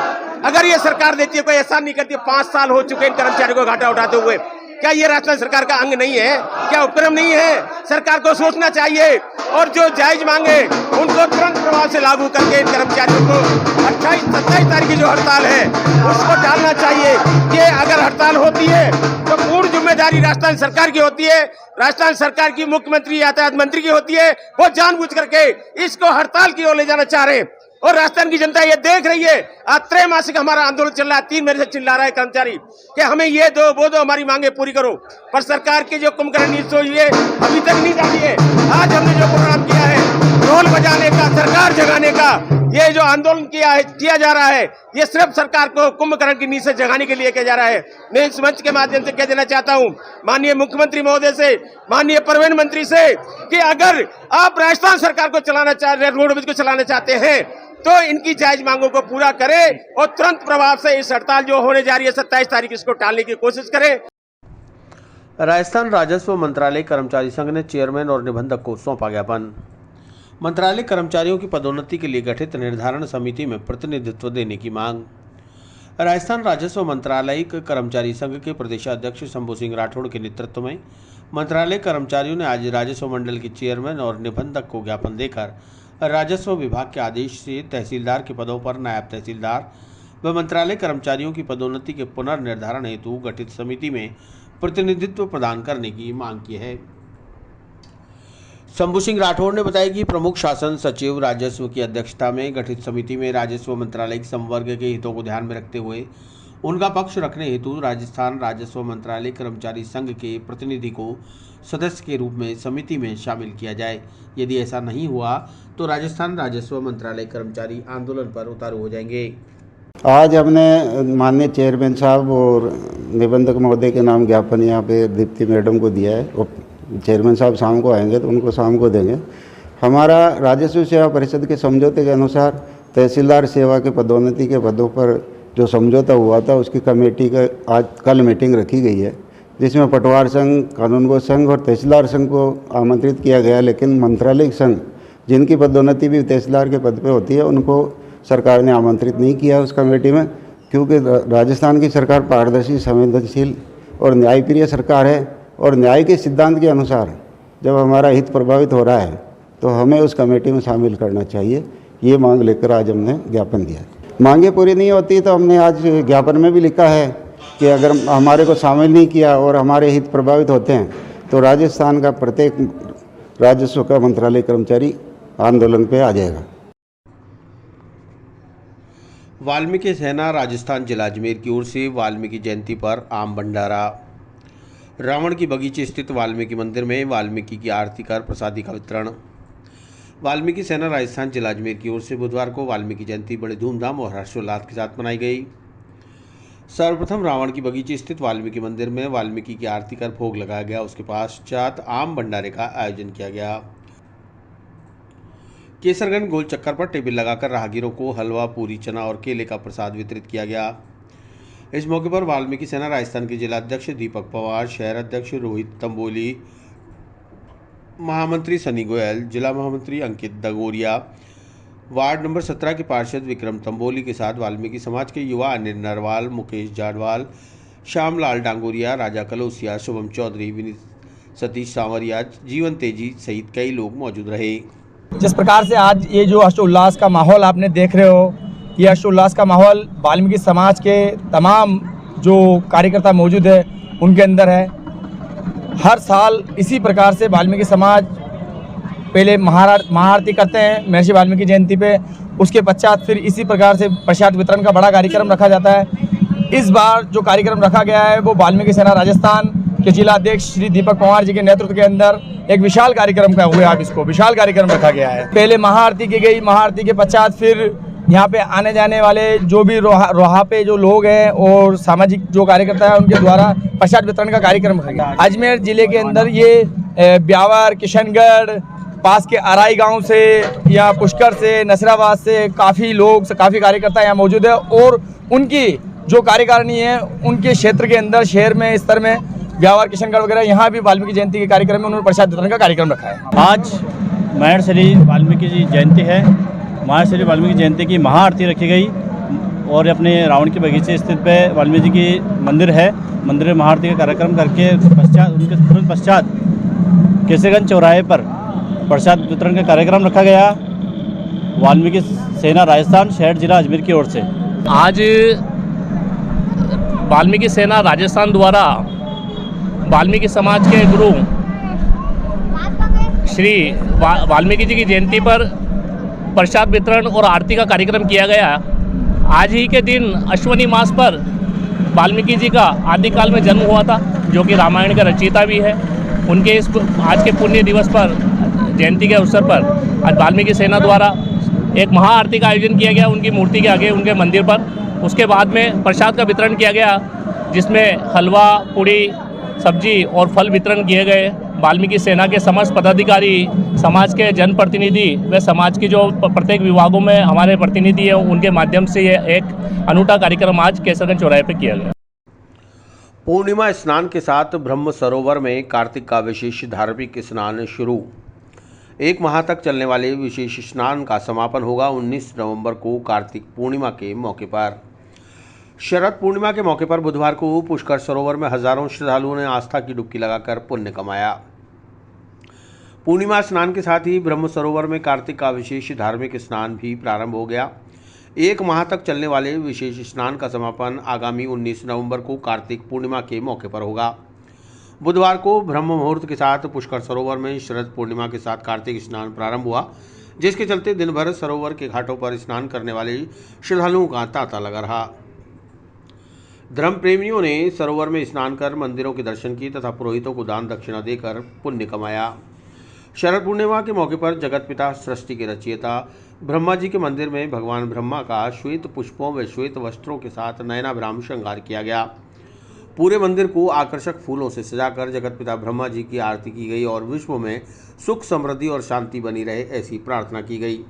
अगर ये सरकार देती है, कोई ऐसा नहीं करती, 5 साल हो चुके इन कर्मचारियों को घाटा उठाते हुए, क्या ये राजस्थान सरकार का अंग नहीं है? क्या उपक्रम नहीं है? सरकार को सोचना चाहिए और जो जायज मांगे उनको तुरंत प्रभाव से लागू करके इन कर्मचारियों को 28-27 तारीख की जो हड़ताल है उसको टालना चाहिए। ये अगर हड़ताल होती है तो पूर्ण जिम्मेदारी राजस्थान सरकार की होती है, राजस्थान सरकार की मुख्यमंत्री यातायात मंत्री की होती है। वो जानबूझ करके इसको हड़ताल की ओर ले जाना चाह रहे हैं और राजस्थान की जनता ये देख रही है। आज त्रैमासिक हमारा आंदोलन चल रहा है, 3 महीने से चिल्ला रहा है कर्मचारी कि हमें ये दो वो दो, हमारी मांगे पूरी करो, पर सरकार की जो कुंभकर्ण नींद सोई है अभी तक नहीं जागी है। आज हमने जो प्रोग्राम किया है ढोल बजाने का, सरकार जगाने का, ये जो आंदोलन किया जा रहा है, ये सिर्फ सरकार को कुंभकर्ण की नींद से जगाने के लिए किया जा रहा है। मैं इस मंच के माध्यम से कह देना चाहता हूँ माननीय मुख्यमंत्री महोदय से, माननीय परिवहन मंत्री से कि अगर आप राजस्थान सरकार को चलाना चाह रहे, रोडवेज को चलाना चाहते हैं तो इनकी जायज मांगों को पूरा करें और तुरंत प्रभाव से इस हड़ताल जो होने जा रही है 27 तारीख इसको टालने की कोशिश करें। राजस्थान राजस्व मंत्रालय कर्मचारी संघ ने चेयरमैन और निबंधक को सौंपा ज्ञापन। मंत्रालय कर्मचारियों की पदोन्नति के लिए गठित निर्धारण समिति में प्रतिनिधित्व देने की मांग। राजस्थान राजस्व मंत्रालय कर्मचारी संघ के प्रदेशाध्यक्ष शंभू सिंह राठौड़ के नेतृत्व में मंत्रालय कर्मचारियों ने आज राजस्व मंडल के चेयरमैन और निबंधक को ज्ञापन देकर राजस्व विभाग के आदेश से तहसीलदार के पदों पर नायब तहसीलदार व मंत्रालय कर्मचारियों की पदोन्नति के पुनर्निर्धारण हेतु गठित समिति में प्रतिनिधित्व प्रदान करने की मांग की है। शंभू सिंह राठौड़ ने बताया कि प्रमुख शासन सचिव राजस्व की अध्यक्षता में गठित समिति में राजस्व मंत्रालय के संवर्ग के हितों को ध्यान में रखते हुए उनका पक्ष रखने हेतु राजस्थान राजस्व मंत्रालय कर्मचारी संघ के प्रतिनिधि को सदस्य के रूप में समिति में शामिल किया जाए। यदि ऐसा नहीं हुआ तो राजस्थान राजस्व मंत्रालय कर्मचारी आंदोलन पर उतारू हो जाएंगे। आज हमने माननीय चेयरमैन साहब और निबंधक महोदय के नाम ज्ञापन यहाँ पे दीप्ति मैडम को दिया है और चेयरमैन साहब शाम को आएंगे तो उनको शाम को देंगे। हमारा राजस्व सेवा परिषद के समझौते के अनुसार तहसीलदार सेवा के पदोन्नति के पदों पर जो समझौता हुआ था उसकी कमेटी का आज कल मीटिंग रखी गई है, जिसमें पटवार संघ, कानूनगो संघ और तहसीलदार संघ को आमंत्रित किया गया। लेकिन मंत्रालय संघ जिनकी पदोन्नति भी तहसीलदार के पद पे होती है उनको सरकार ने आमंत्रित नहीं किया उस कमेटी में, क्योंकि राजस्थान की सरकार पारदर्शी, संवेदनशील और न्यायप्रिय सरकार है और न्याय के सिद्धांत के अनुसार जब हमारा हित प्रभावित हो रहा है तो हमें उस कमेटी में शामिल करना चाहिए। ये मांग लेकर आज हमने ज्ञापन दिया। मांगें पूरी नहीं होती तो हमने आज ज्ञापन में भी लिखा है कि अगर हमारे को शामिल नहीं किया और हमारे हित प्रभावित होते हैं तो राजस्थान का प्रत्येक राजस्व का मंत्रालय कर्मचारी आंदोलन पे आ जाएगा। वाल्मीकि सेना राजस्थान जिला अजमेर की ओर से वाल्मीकि जयंती पर आम भंडारा। रावण की बगीचे स्थित वाल्मीकि मंदिर में वाल्मीकि की आरती कर प्रसादी का वितरण। वाल्मीकि सेना राजस्थान जिला अजमेर की ओर से बुधवार को वाल्मीकि जयंती बड़े धूमधाम और हर्षोल्लास के साथ मनाई गई। सर्वप्रथम रावण की बगीचे स्थित वाल्मीकि मंदिर में वाल्मीकि की आरती कर भोग लगाया गया। उसके पश्चात आम भंडारे का आयोजन किया गया। केसरगंज गोल चक्कर पर टेबल लगाकर राहगीरों को हलवा, पूरी, चना और केले का प्रसाद वितरित किया गया। इस मौके पर वाल्मीकि सेना राजस्थान के जिला अध्यक्ष दीपक पवार, शहर अध्यक्ष रोहित तंबोली, महामंत्री सनी गोयल, जिला महामंत्री अंकित दगोरिया, वार्ड नंबर 17 के पार्षद विक्रम तंबोली के साथ वाल्मीकि समाज के युवा अनिल नरवाल, मुकेश जाडवाल, श्यामलाल डांगोरिया, राजा कलोसिया, शुभम चौधरी, विनीत सतीश सांवरिया, जीवन तेजी सहित कई लोग मौजूद रहे। जिस प्रकार से आज ये जो हर्षोल्लास का माहौल आपने देख रहे हो, ये हर्षोल्लास का माहौल वाल्मीकि समाज के तमाम जो कार्यकर्ता मौजूद है उनके अंदर है। हर साल इसी प्रकार से वाल्मीकि समाज पहले महाआरती करते हैं महर्षि वाल्मीकि जयंती पे, उसके पश्चात फिर इसी प्रकार से प्रसाद वितरण का बड़ा कार्यक्रम रखा जाता है। इस बार जो कार्यक्रम रखा गया है वो वाल्मीकि सेना राजस्थान के जिला अध्यक्ष श्री दीपक पवार जी के नेतृत्व के अंदर एक विशाल कार्यक्रम का हुआ। अब इसको विशाल कार्यक्रम रखा गया है। पहले महाआरती की गई, महाआरती के पश्चात फिर यहाँ पे आने जाने वाले जो भी रोहा पे जो लोग हैं और सामाजिक जो कार्यकर्ता है उनके द्वारा प्रसाद वितरण का कार्यक्रम रखा गया। अजमेर जिले के अंदर ये ब्यावर, किशनगढ़, पास के अराई गांव से या पुष्कर से, नसराबाद से काफ़ी लोग, काफ़ी कार्यकर्ता यहाँ मौजूद है और उनकी जो कार्यकारिणी है उनके क्षेत्र के अंदर, शहर में, स्तर में, ब्यावर, किशनगढ़ वगैरह यहाँ भी वाल्मीकि जयंती के कार्यक्रम में उन्होंने प्रसाद वितरण का कार्यक्रम रखा है। आज महर्षि वाल्मीकि जी जयंती है। महर्षि वाल्मीकि जयंती की महाआरती रखी गई और अपने रावण के बगीचे स्थित पे वाल्मीकि जी की मंदिर है। मंदिर में महाआरती का कार्यक्रम करके पश्चात उनके तुरंत पश्चात केसरगंज चौराहे पर प्रसाद वितरण का कार्यक्रम रखा गया वाल्मीकि सेना राजस्थान शहर जिला अजमेर की ओर से। आज वाल्मीकि सेना राजस्थान द्वारा वाल्मीकि समाज के गुरु श्री वाल्मीकि जी की जयंती पर प्रसाद वितरण और आरती का कार्यक्रम किया गया। आज ही के दिन अश्वनी मास पर वाल्मीकि जी का आदिकाल में जन्म हुआ था, जो कि रामायण का रचयिता भी है। उनके इस आज के पुण्य दिवस पर, जयंती के अवसर पर आज वाल्मीकि सेना द्वारा एक महाआरती का आयोजन किया गया उनकी मूर्ति के आगे, उनके मंदिर पर। उसके बाद में प्रसाद का वितरण किया गया, जिसमें हलवा, पूड़ी, सब्जी और फल वितरण किए गए। वाल्मीकि सेना के समस्त पदाधिकारी, समाज के जनप्रतिनिधि व समाज की जो प्रत्येक विभागों में हमारे प्रतिनिधि हैं उनके माध्यम से ये एक अनूठा कार्यक्रम आज केसरगंज चौराहे पर किया गया। पूर्णिमा स्नान के साथ ब्रह्म सरोवर में कार्तिक का विशेष धार्मिक स्नान शुरू। 1 माह तक चलने वाले विशेष स्नान का समापन होगा 19 नवंबर को कार्तिक पूर्णिमा के मौके पर। शरद पूर्णिमा के मौके पर बुधवार को पुष्कर सरोवर में हजारों श्रद्धालुओं ने आस्था की डुबकी लगाकर पुण्य कमाया। पूर्णिमा स्नान के साथ ही ब्रह्म सरोवर में कार्तिक का विशेष धार्मिक स्नान भी प्रारंभ हो गया। 1 माह तक चलने वाले विशेष स्नान का समापन आगामी 19 नवंबर को कार्तिक पूर्णिमा के मौके पर होगा। बुधवार को ब्रह्म मुहूर्त के साथ पुष्कर सरोवर में शरद पूर्णिमा के साथ कार्तिक स्नान प्रारंभ हुआ, जिसके चलते दिन भर सरोवर के घाटों पर स्नान करने वाले श्रद्धालुओं का तांता लगा रहा। धर्म प्रेमियों ने सरोवर में स्नान कर मंदिरों के दर्शन किए तथा पुरोहितों को दान दक्षिणा देकर पुण्य कमाया। शरद पूर्णिमा के मौके पर जगत पिता सृष्टि के रचयिता ब्रह्मा जी के मंदिर में भगवान ब्रह्मा का श्वेत पुष्पों व श्वेत वस्त्रों के साथ नयनाभिराम श्रृंगार किया गया। पूरे मंदिर को आकर्षक फूलों से सजाकर जगत पिता ब्रह्मा जी की आरती की गई और विश्व में सुख, समृद्धि और शांति बनी रहे, ऐसी प्रार्थना की गई।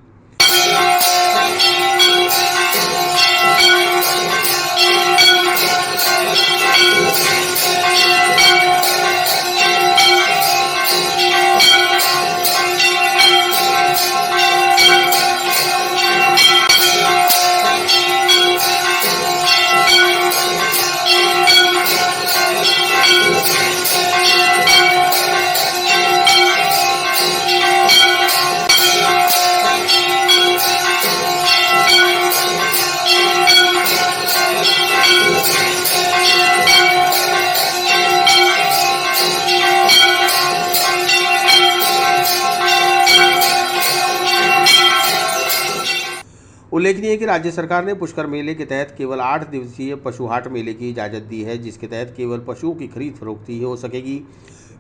उल्लेखनीय है कि राज्य सरकार ने पुष्कर मेले के तहत केवल 8 दिवसीय पशुहाट मेले की इजाज़त दी है, जिसके तहत केवल पशुओं की खरीद फरोख्त ही हो सकेगी।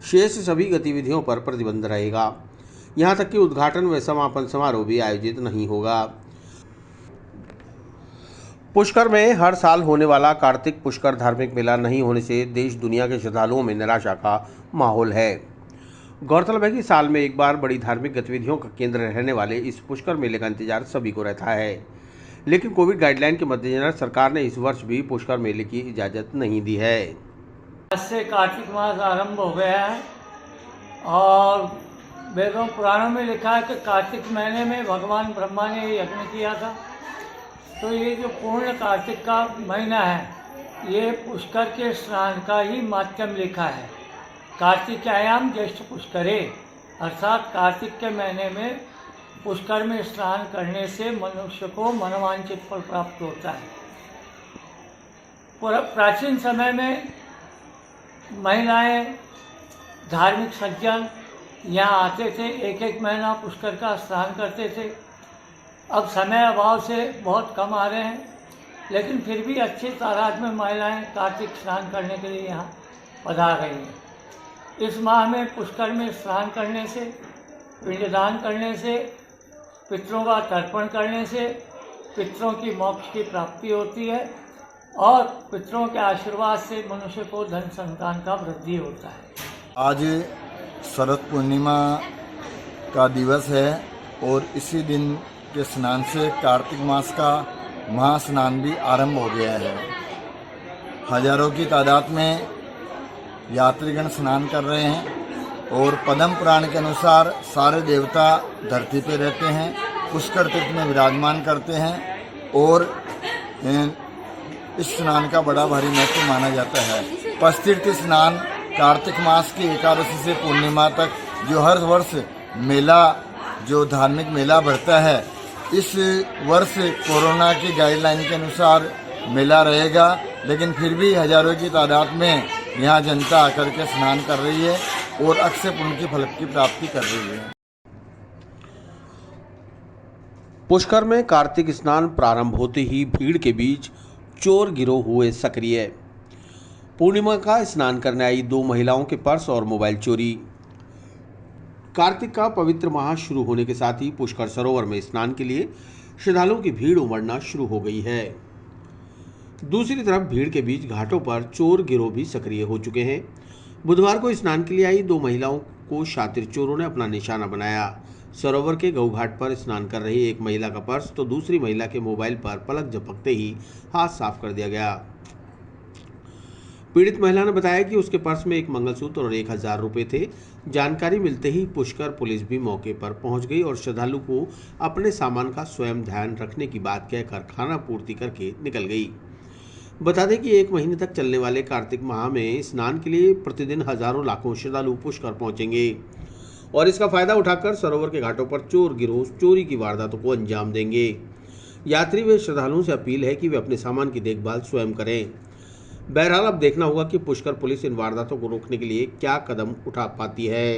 शेष सभी गतिविधियों पर प्रतिबंध रहेगा। यहां तक कि उद्घाटन व समापन समारोह भी आयोजित नहीं होगा। पुष्कर में हर साल होने वाला कार्तिक पुष्कर धार्मिक मेला नहीं होने से देश दुनिया के श्रद्धालुओं में निराशा का माहौल है। गौरतलब है कि साल में एक बार बड़ी धार्मिक गतिविधियों का केंद्र रहने वाले इस पुष्कर मेले का इंतजार सभी को रहता है, लेकिन कोविड गाइडलाइन के मद्देनजर सरकार ने इस वर्ष भी पुष्कर मेले की इजाज़त नहीं दी है। आज से कार्तिक मास आरंभ हो गया है और वेदों पुराणों में लिखा है कि कार्तिक महीने में भगवान ब्रह्मा ने यज्ञ किया था। तो ये जो पूर्ण कार्तिक का महीना है ये पुष्कर के स्नान का ही माध्यम लिखा है। कार्तिकायाम ज्येष्ठ पुष्करे, अर्थात कार्तिक के महीने में पुष्कर में स्नान करने से मनुष्य को मनोवांछित फल प्राप्त होता है। प्राचीन समय में महिलाएं, धार्मिक सज्जन यहाँ आते थे, एक एक महीना पुष्कर का स्नान करते थे। अब समय अभाव से बहुत कम आ रहे हैं, लेकिन फिर भी अच्छी तादाद में महिलाएं कार्तिक स्नान करने के लिए यहाँ पधार रही हैं। इस माह में पुष्कर में स्नान करने से, पिंडदान करने से, पितरों का तर्पण करने से पितरों की मोक्ष की प्राप्ति होती है और पितरों के आशीर्वाद से मनुष्य को धन संतान का वृद्धि होता है। आज शरद पूर्णिमा का दिवस है और इसी दिन के स्नान से कार्तिक मास का महास्नान भी आरंभ हो गया है। हजारों की तादाद में यात्रीगण स्नान कर रहे हैं और पद्म पुराण के अनुसार सारे देवता धरती पे रहते हैं, पुष्कर तीर्थ में विराजमान करते हैं और इस स्नान का बड़ा भारी महत्व माना जाता है। पशुतीर्थ स्नान कार्तिक मास की एकादशी से पूर्णिमा तक जो हर वर्ष मेला, जो धार्मिक मेला बढ़ता है, इस वर्ष कोरोना की गाइडलाइन के अनुसार मेला रहेगा, लेकिन फिर भी हजारों की तादाद में यहाँ जनता आकर के स्नान कर रही है और अक्षय पुण्य के फल की प्राप्ति कर रही है। पुष्कर में कार्तिक स्नान प्रारंभ होते ही भीड़ के बीच चोर गिरोह हुए सक्रिय। पूर्णिमा का स्नान करने आई 2 महिलाओं के पर्स और मोबाइल चोरी। कार्तिक का पवित्र माह शुरू होने के साथ ही पुष्कर सरोवर में स्नान के लिए श्रद्धालुओं की भीड़ उमड़ना शुरू हो गई है। दूसरी तरफ भीड़ के बीच घाटों पर चोर गिरोह भी सक्रिय हो चुके हैं। बुधवार को स्नान के लिए आई 2 महिलाओं को शातिर चोरों ने अपना निशाना बनाया। सरोवर के गऊ घाट पर स्नान कर रही एक महिला का पर्स तो दूसरी महिला के मोबाइल पर पलक झपकते ही हाथ साफ कर दिया गया। पीड़ित महिला ने बताया कि उसके पर्स में एक मंगलसूत्र और 1000 रुपये थे। जानकारी मिलते ही पुष्कर पुलिस भी मौके पर पहुंच गई और श्रद्धालु को अपने सामान का स्वयं ध्यान रखने की बात कहकर खाना पूर्ति करके निकल गई। बता दें कि 1 महीने तक चलने वाले कार्तिक माह में स्नान के लिए प्रतिदिन हजारों लाखों श्रद्धालु पुष्कर पहुंचेंगे और इसका फायदा उठाकर सरोवर के घाटों पर चोर गिरोह चोरी की वारदातों को अंजाम देंगे। यात्री व श्रद्धालुओं से अपील है कि वे अपने सामान की देखभाल स्वयं करें। बहरहाल अब देखना होगा कि पुष्कर पुलिस इन वारदातों को रोकने के लिए क्या कदम उठा पाती है।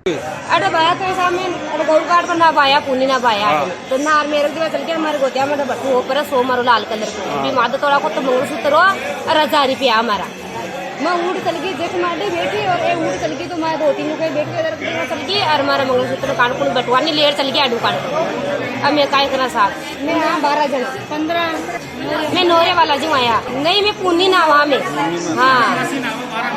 अरे बाया तो ऐसा मैं गौ कार्ड पर ना पाया, पुण्य ना पाया तो नार मेरे दिवस चल के हमारे गोतिया में बटू हो पर सो मारो लाल कलर को भी माद तोड़ा को तो मंगलसूत्र और 1000 रुपया हमारा। मैं ऊँट चल गई, देख माटी बैठी और एक ऊँट चल गई तो मैं 2-3 रुपये बैठी उधर चल गई और हमारा मंगलसूत्र कान को बटवानी लेर चल गया दुकान। अब मैं काय करा साथ मैं यहाँ 12 जन 15 मैं नोरे वाला जो आया नहीं, मैं पुण्य नावा में, हाँ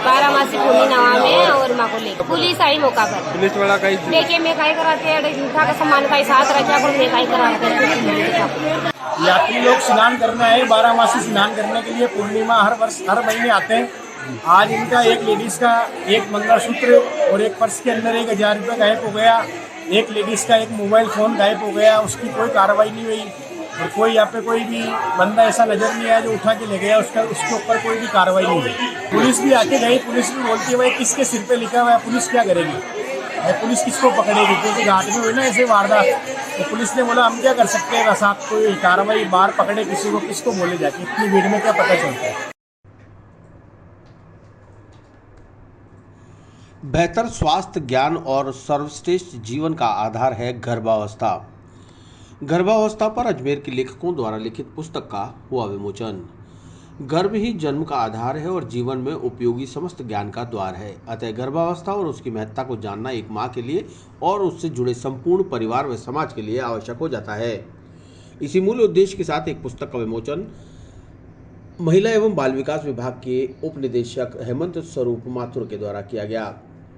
12 मासी पुण्य नावा में और माँ को ले पुलिस आई मौका पर। पुलिस वाला कहीं देखिए मैं काय कराते जूठा का सामान का साथ रखा और मैं काय कराते। यात्री लोग स्नान करना है, 12 मासी स्नान करने के लिए पूर्णिमा हर महीने आते हैं। आज इनका एक लेडीज का एक मंगलसूत्र और एक पर्स के अंदर 1000 रुपये गायब हो गया। एक लेडीज का एक मोबाइल फ़ोन गायब हो गया, उसकी कोई कार्रवाई नहीं हुई और कोई यहाँ पे कोई भी बंदा ऐसा नज़र नहीं आया जो उठा के ले गया, उसके ऊपर कोई भी कार्रवाई नहीं हुई। पुलिस भी आके गई, पुलिस भी बोलती है भाई किसके सिर पे लिखा हुआ है, पुलिस क्या करेगी, पुलिस किसको पकड़ेगी, क्योंकि घाट में हुई ना ऐसे वारदात। तो पुलिस ने बोला हम क्या कर सकते हैं, बस आप कोई कार्रवाई बाहर पकड़े किसी को, किसको बोले जाके, इतनी भीड़ में क्या पता चलता है। बेहतर स्वास्थ्य, ज्ञान और सर्वश्रेष्ठ जीवन का आधार है गर्भावस्था। गर्भावस्था पर अजमेर के लेखकों द्वारा लिखित पुस्तक का हुआ विमोचन। गर्भ ही जन्म का आधार है और जीवन में उपयोगी समस्त ज्ञान का द्वार है। अतः गर्भावस्था और उसकी महत्ता को जानना एक माँ के लिए और उससे जुड़े संपूर्ण परिवार व समाज के लिए आवश्यक हो जाता है। इसी मूल उद्देश्य के साथ एक पुस्तक का विमोचन महिला एवं बाल विकास विभाग के उप निदेशक हेमंत स्वरूप माथुर के द्वारा किया गया।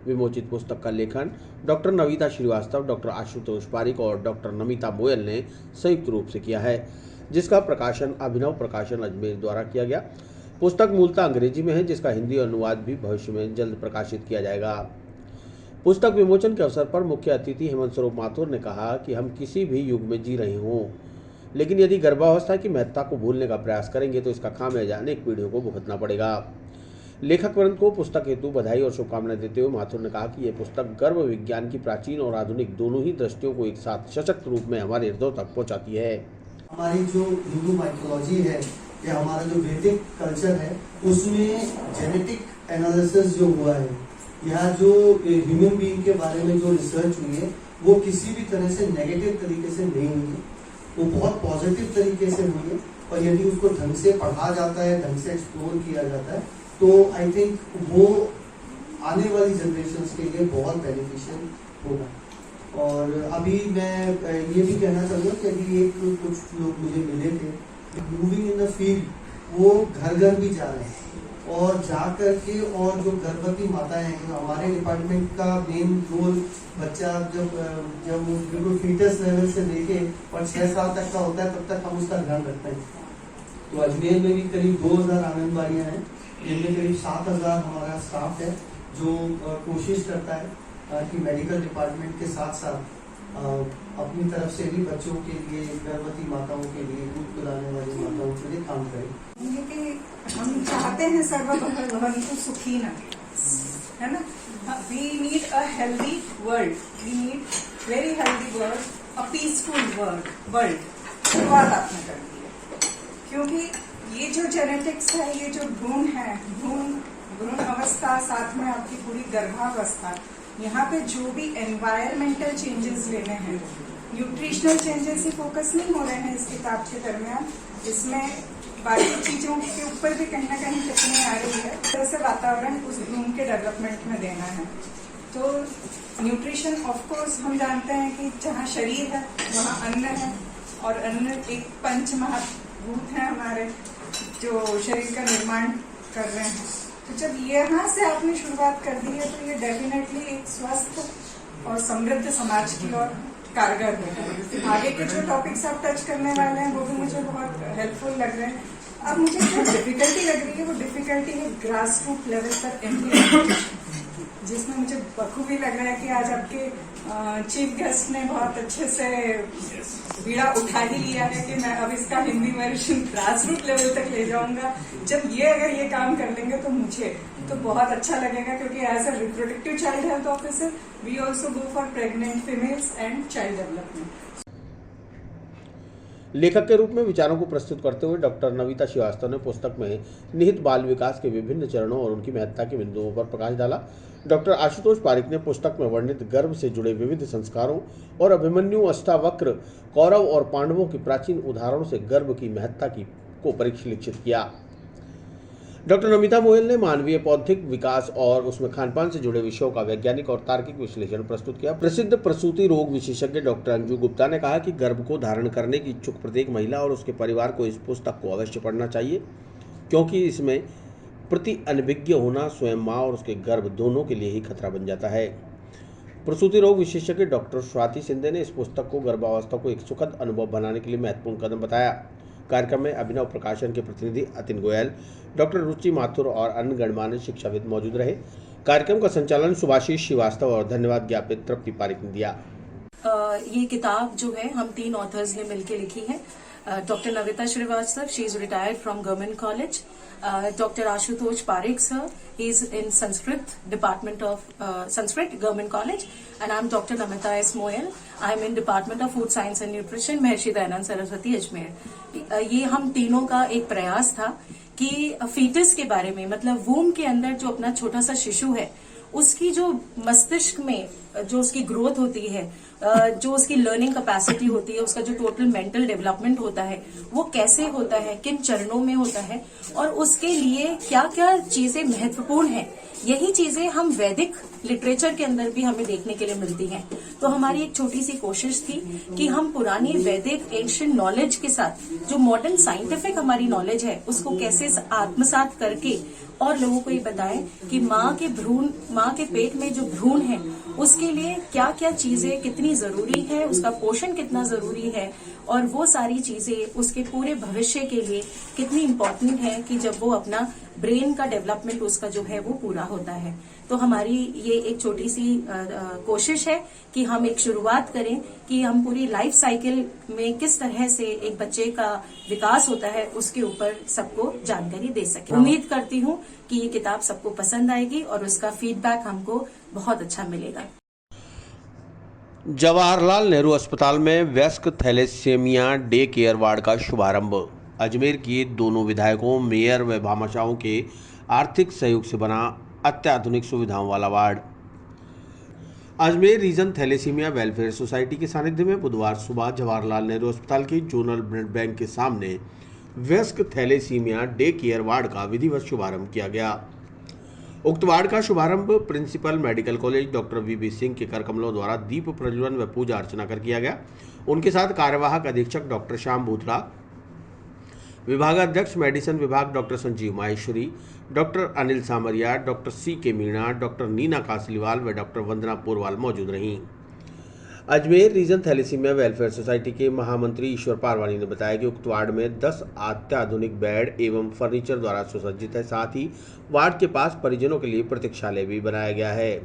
विमोचित पुस्तक का लेखन डॉक्टर नविता श्रीवास्तव, डॉक्टर आशुतोष पारिक और डॉक्टर नमिता मोयल ने संयुक्त रूप से किया है, जिसका प्रकाशन अभिनव प्रकाशन अजमेर द्वारा किया गया। पुस्तक मूलतः अंग्रेजी में है, जिसका हिंदी अनुवाद भी भविष्य में जल्द प्रकाशित किया जाएगा। पुस्तक विमोचन के अवसर पर मुख्य अतिथि हेमंत स्वरूप माथुर ने कहा कि हम किसी भी युग में जी रहे हों, लेकिन यदि गर्भावस्था की महत्ता को भूलने का प्रयास करेंगे तो इसका खामियाजा अनेक पीढ़ियों को भुगतना पड़ेगा। लेखक वृंद को पुस्तक हेतु बधाई और शुभकामनाएं देते हुए माथुर ने कहा कि यह पुस्तक गर्भ विज्ञान की प्राचीन और आधुनिक दोनों ही दृष्टियों को एक साथ सशक्त रूप में हमारे हृदयों तक पहुंचाती है। हमारी जो हिंदू माइथोलॉजी है या हमारा जो वैदिक कल्चर है, उसमें जेनेटिक एनालिसिस जो हुआ है या जो ह्यूमन बीइंग के बारे में जो रिसर्च हुई है, वो किसी भी तरह से नेगेटिव तरीके से नहीं हुई है, वो बहुत पॉजिटिव तरीके से हुई है। और यदि उसको ढंग से पढ़ा जाता है, ढंग से एक्सप्लोर किया जाता है, तो आई थिंक वो आने वाली जनरेशन्स के लिए बहुत बेनिफिशियल होगा। और अभी मैं ये भी कहना चाहूँगा कि अभी कुछ लोग मुझे मिले थे, मूविंग इन द फील्ड, वो घर घर भी जा रहे हैं और जा करके और जो गर्भवती माताएं हैं, हमारे डिपार्टमेंट का मेन रोल बच्चा जब बिल्कुल फीटस लेवल से लेके और 6 साल तक का होता है, तब तक हम उसका ध्यान रखते हैं। तो अजमेर में भी करीब 2000 आंगनबाड़ियाँ हैं, जिनमें करीब 7000 हमारा स्टाफ है जो कोशिश करता है कि मेडिकल डिपार्टमेंट के साथ साथ अपनी तरफ से भी बच्चों के लिए, गर्भवती माताओं के लिए, दूध पिलाने वाली माताओं के लिए काम करें। कि हम चाहते हैं सर्वभवन्तु सुखिनः, है ना। We need a healthy world, we need very healthy world, a peaceful world. शुरुआत आपने कर दी है, क्योंकि ये जो जेनेटिक्स है, ये जो भ्रूण है, भ्रूण अवस्था, साथ में आपकी पूरी गर्भावस्था, यहाँ पे जो भी एनवायरमेंटल चेंजेस लेने हैं, न्यूट्रिशनल चेंजेस ही फोकस नहीं हो रहे हैं इस किताब के दरमियान, इसमें बाकी चीजों के ऊपर भी कहीं ना कहीं टिप्पणी आ रही है। जैसे वातावरण उस भ्रूण के डेवलपमेंट में देना है, तो न्यूट्रिशन ऑफ कोर्स हम जानते हैं कि जहाँ शरीर है वहाँ अन्न है, और अन्न एक पंच महाभूत है हमारे जो शरीर का निर्माण कर रहे हैं। तो जब यहाँ से आपने शुरुआत कर दी है, तो ये डेफिनेटली एक स्वस्थ और समृद्ध समाज की ओर कारगर है। आगे के जो टॉपिक्स आप टच करने वाले हैं, वो भी मुझे बहुत हेल्पफुल लग रहे हैं। अब मुझे जो डिफिकल्टी लग रही है, वो डिफिकल्टी है ग्रास रूट लेवल पर इम्प्लीमेंटेशन, जिसमें मुझे बखूबी लग रहा है कि आज आपके चीफ गेस्ट ने बहुत अच्छे से बीड़ा उठा ही लिया है कि मैं अब इसका Hindi version grass root level तक ले जाऊंगा। जब ये अगर ये काम कर लेंगे तो मुझे तो बहुत अच्छा लगेगा, क्योंकि as a reproductive child health officer we also go for pregnant females and child development. लेखक के रूप में विचारों को प्रस्तुत करते हुए डॉक्टर नविता श्रीवास्तव ने पुस्तक में निहित बाल विकास के विभिन्न चरणों और उनकी महत्ता के बिंदुओं पर प्रकाश डाला। डॉक्टर आशुतोष पारिक ने पुस्तक में वर्णित गर्भ से जुड़े विविध संस्कारों और अभिमन्यु, अष्टावक्र, कौरव और पांडवों की प्राचीन उदाहरणों से गर्भ की महत्ता को परिलक्षित किया। डॉक्टर नमिता मोयल ने मानवीय बौद्धिक विकास और उसमें खानपान से जुड़े विषयों का वैज्ञानिक और तार्किक विश्लेषण प्रस्तुत किया। प्रसिद्ध प्रसूति रोग विशेषज्ञ डॉक्टर अंजू गुप्ता ने कहा कि गर्भ को धारण करने की इच्छुक प्रत्येक महिला और उसके परिवार को इस पुस्तक को अवश्य पढ़ना चाहिए, क्योंकि इसमें प्रति अनभिज्ञ होना स्वयं माँ और उसके गर्भ दोनों के लिए ही खतरा बन जाता है। प्रसूति रोग विशेषज्ञ डॉक्टर स्वाति सिंधे ने इस पुस्तक को गर्भावस्था को एक सुखद अनुभव बनाने के लिए महत्वपूर्ण कदम बताया। कार्यक्रम में अभिनव प्रकाशन के प्रतिनिधि अतिन गोयल, डॉक्टर रुचि माथुर और अन्य गणमान्य शिक्षाविद मौजूद रहे। कार्यक्रम का संचालन सुभाषिष श्रीवास्तव और धन्यवाद ज्ञापित तृप्ति पारिक ने दिया। ये किताब जो है हम 3 ऑथर्स ने मिलकर लिखी है। Doctor Navita Shrivastava, she is retired from government college. Dr. Ashutosh Parik sir, he is in Sanskrit department of Sanskrit Government College, and I am Dr. Namita S. Moyal. I am in Department of Food Science and Nutrition, Maharshi Dayanand Saraswati Ajmer. ये हम तीनों का एक प्रयास था कि foetus के बारे में, मतलब वूम के अंदर जो अपना छोटा सा शिशु है, उसकी जो मस्तिष्क में जो उसकी ग्रोथ होती है, जो उसकी लर्निंग कैपेसिटी होती है, उसका जो टोटल मेंटल डेवलपमेंट होता है वो कैसे होता है, किन चरणों में होता है और उसके लिए क्या क्या चीजें महत्वपूर्ण हैं, यही चीजें हम वैदिक लिटरेचर के अंदर भी हमें देखने के लिए मिलती हैं। तो हमारी एक छोटी सी कोशिश थी कि हम पुरानी वैदिक एंशिएंट नॉलेज के साथ जो मॉडर्न साइंटिफिक हमारी नॉलेज है उसको कैसे आत्मसात करके और लोगों को ये बताएं कि माँ के पेट में जो भ्रूण है उसके लिए क्या क्या चीजें कितनी जरूरी है, उसका पोषण कितना जरूरी है और वो सारी चीजें उसके पूरे भविष्य के लिए कितनी इम्पोर्टेंट है कि जब वो अपना ब्रेन का डेवलपमेंट उसका जो है वो पूरा होता है। तो हमारी ये एक छोटी सी कोशिश है कि हम एक शुरुआत करें कि हम पूरी लाइफ साइकिल में किस तरह से एक बच्चे का विकास होता है उसके ऊपर सबको जानकारी दे सके। उम्मीद करती हूँ कि ये किताब सबको पसंद आएगी और उसका फीडबैक हमको बहुत अच्छा मिलेगा। जवाहरलाल नेहरू अस्पताल में वयस्क थैलेसीमिया डे केयर वार्ड का शुभारंभ। अजमेर के दोनों विधायकों, मेयर व भामाशाहों के आर्थिक सहयोग से बना अत्याधुनिक सुविधाओं वाला ward. Ajmer region thalassaemia welfare society के सानिध्य में बुधवार सुबह जवाहरलाल नेहरू अस्पताल की जोनल ब्लड बैंक के सामने वयस्क थैलेसीमिया डे केयर वार्ड का विधिवत शुभारंभ किया गया। उक्त वार्ड का शुभारंभ प्रिंसिपल मेडिकल कॉलेज डॉक्टर वीबी सिंह के कर कमलों द्वारा दीप प्रज्वलन व पूजा अर्चना कर किया गया। उनके साथ कार्यवाहक अधीक्षक डॉक्टर श्याम भूतड़ा, विभागाध्यक्ष मेडिसिन विभाग doctor Sanjeev Maheshwari, doctor Anil Samaria, doctor C.K. Meena, doctor Neena Kasliwal व डॉक्टर वंदना पोरवाल मौजूद रहीं। Ajmer region thalassaemia welfare society के महामंत्री ईश्वर पारवानी ने बताया कि उक्त वार्ड में 10 अत्याधुनिक बेड एवं फर्नीचर द्वारा सुसज्जित है। साथ ही वार्ड के पास परिजनों के लिए प्रतीक्षालय भी बनाया गया है।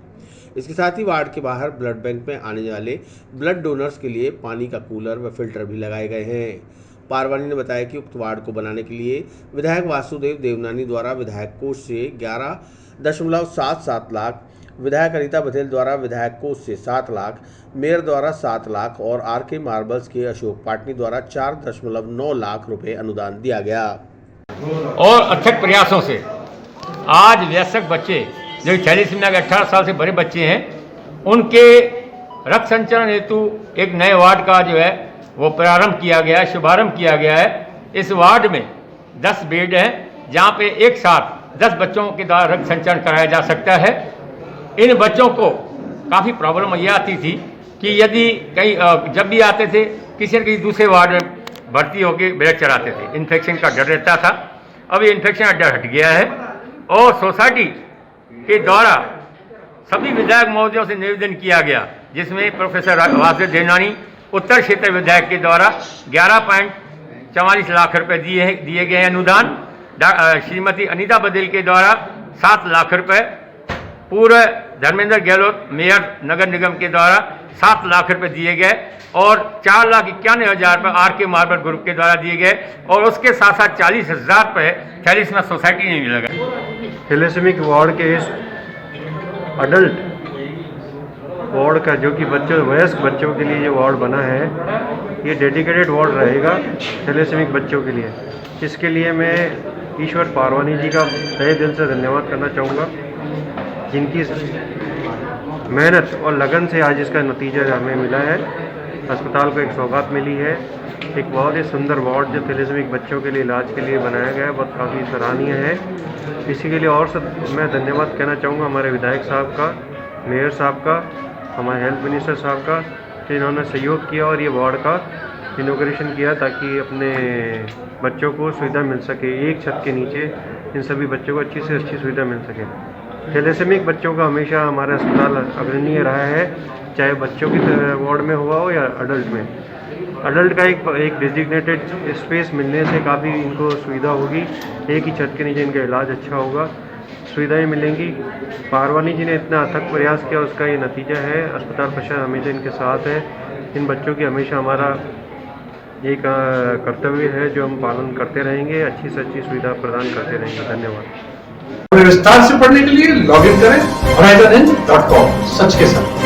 इसके साथ ही वार्ड के बाहर ब्लड बैंक में आने वाले ब्लड डोनर्स के लिए पानी का कूलर व फिल्टर भी लगाए गए हैं। पारवानी ने बताया कि उक्त वार्ड को बनाने के लिए विधायक वासुदेव देवनानी द्वारा विधायक कोष से 11.77 लाख, विधायक अनीता बघेल द्वारा विधायक कोष से 7 लाख, मेयर द्वारा 7 लाख और RK मार्बल्स के अशोक पाटनी द्वारा 4.9 लाख रुपए अनुदान दिया गया। और अथक प्रयासों से आज वयस्क बच्चे जो थैलेसीमिया के 18 साल से बड़े बच्चे हैं उनके रक्त संचरण हेतु एक नए वार्ड का जो है वो प्रारंभ किया गया है, शुभारंभ किया गया है। इस वार्ड में 10 बेड हैं जहाँ पे एक साथ 10 बच्चों के द्वारा रक्त संचरण कराया जा सकता है। इन बच्चों को काफ़ी प्रॉब्लम ये आती थी कि यदि कहीं जब भी आते थे किसी न किसी दूसरे वार्ड में भर्ती होकर ब्लड चढ़ाते थे, इन्फेक्शन का डर रहता था। अब ये इन्फेक्शन का डर हट गया है और सोसाइटी के द्वारा सभी विधायक महोदयों से निवेदन किया गया, जिसमें प्रोफेसर वासुदेव देवनानी उत्तर क्षेत्र विधायक के द्वारा 11.44 लाख रुपए दिए गए अनुदान, श्रीमती अनीता बघेल के द्वारा 7 लाख रुपए, पूर्व धर्मेंद्र गहलोत मेयर नगर निगम के द्वारा 7 लाख रुपए दिए गए और 4,91,000 रुपये RK मार्बल ग्रुप के द्वारा दिए गए और उसके साथ साथ 40,000 रुपये थैलेसीमिया सोसाइटी ने भी लगाए। थैलेसीमिक वार्ड के इस अडल्ट वार्ड का जो कि वयस्क बच्चों के लिए ये वार्ड बना है, ये डेडिकेटेड वार्ड रहेगा थैलेसीमिक बच्चों के लिए। इसके लिए मैं ईश्वर पारवानी जी का तहे दिल से धन्यवाद करना चाहूँगा, जिनकी मेहनत और लगन से आज इसका नतीजा हमें मिला है। अस्पताल को एक सौगात मिली है, एक बहुत ही सुंदर वार्ड जो थैलेसीमिक बच्चों के लिए इलाज के लिए बनाया गया है, बहुत काफ़ी सराहनीय है। इसी के लिए और सब मैं धन्यवाद कहना चाहूँगा हमारे विधायक साहब का, मेयर साहब का, हमारे हेल्थ मिनिस्टर साहब का, कि इन्होंने सहयोग किया और ये वार्ड का इनॉग्रेशन किया ताकि अपने बच्चों को सुविधा मिल सके। एक छत के नीचे इन सभी बच्चों को अच्छी से अच्छी सुविधा मिल सके। थैलेसीमिक बच्चों का हमेशा हमारा अस्पताल अग्रणीय रहा है, चाहे बच्चों की वार्ड में हुआ हो या अडल्ट में। अडल्ट का एक डेजिग्नेटेड स्पेस मिलने से काफ़ी इनको सुविधा होगी, एक ही छत के नीचे इनका इलाज अच्छा होगा, सुविधाएं मिलेंगी। पारवानी जी ने इतना अथक प्रयास किया, उसका ये नतीजा है। अस्पताल प्रशासन हमेशा इनके साथ है। इन बच्चों की हमेशा हमारा एक कर्तव्य है जो हम पालन करते रहेंगे, अच्छी से अच्छी सुविधा प्रदान करते रहेंगे। धन्यवाद। विस्तार से पढ़ने के लिए लॉग इन करें horizon.com, सच के साथ।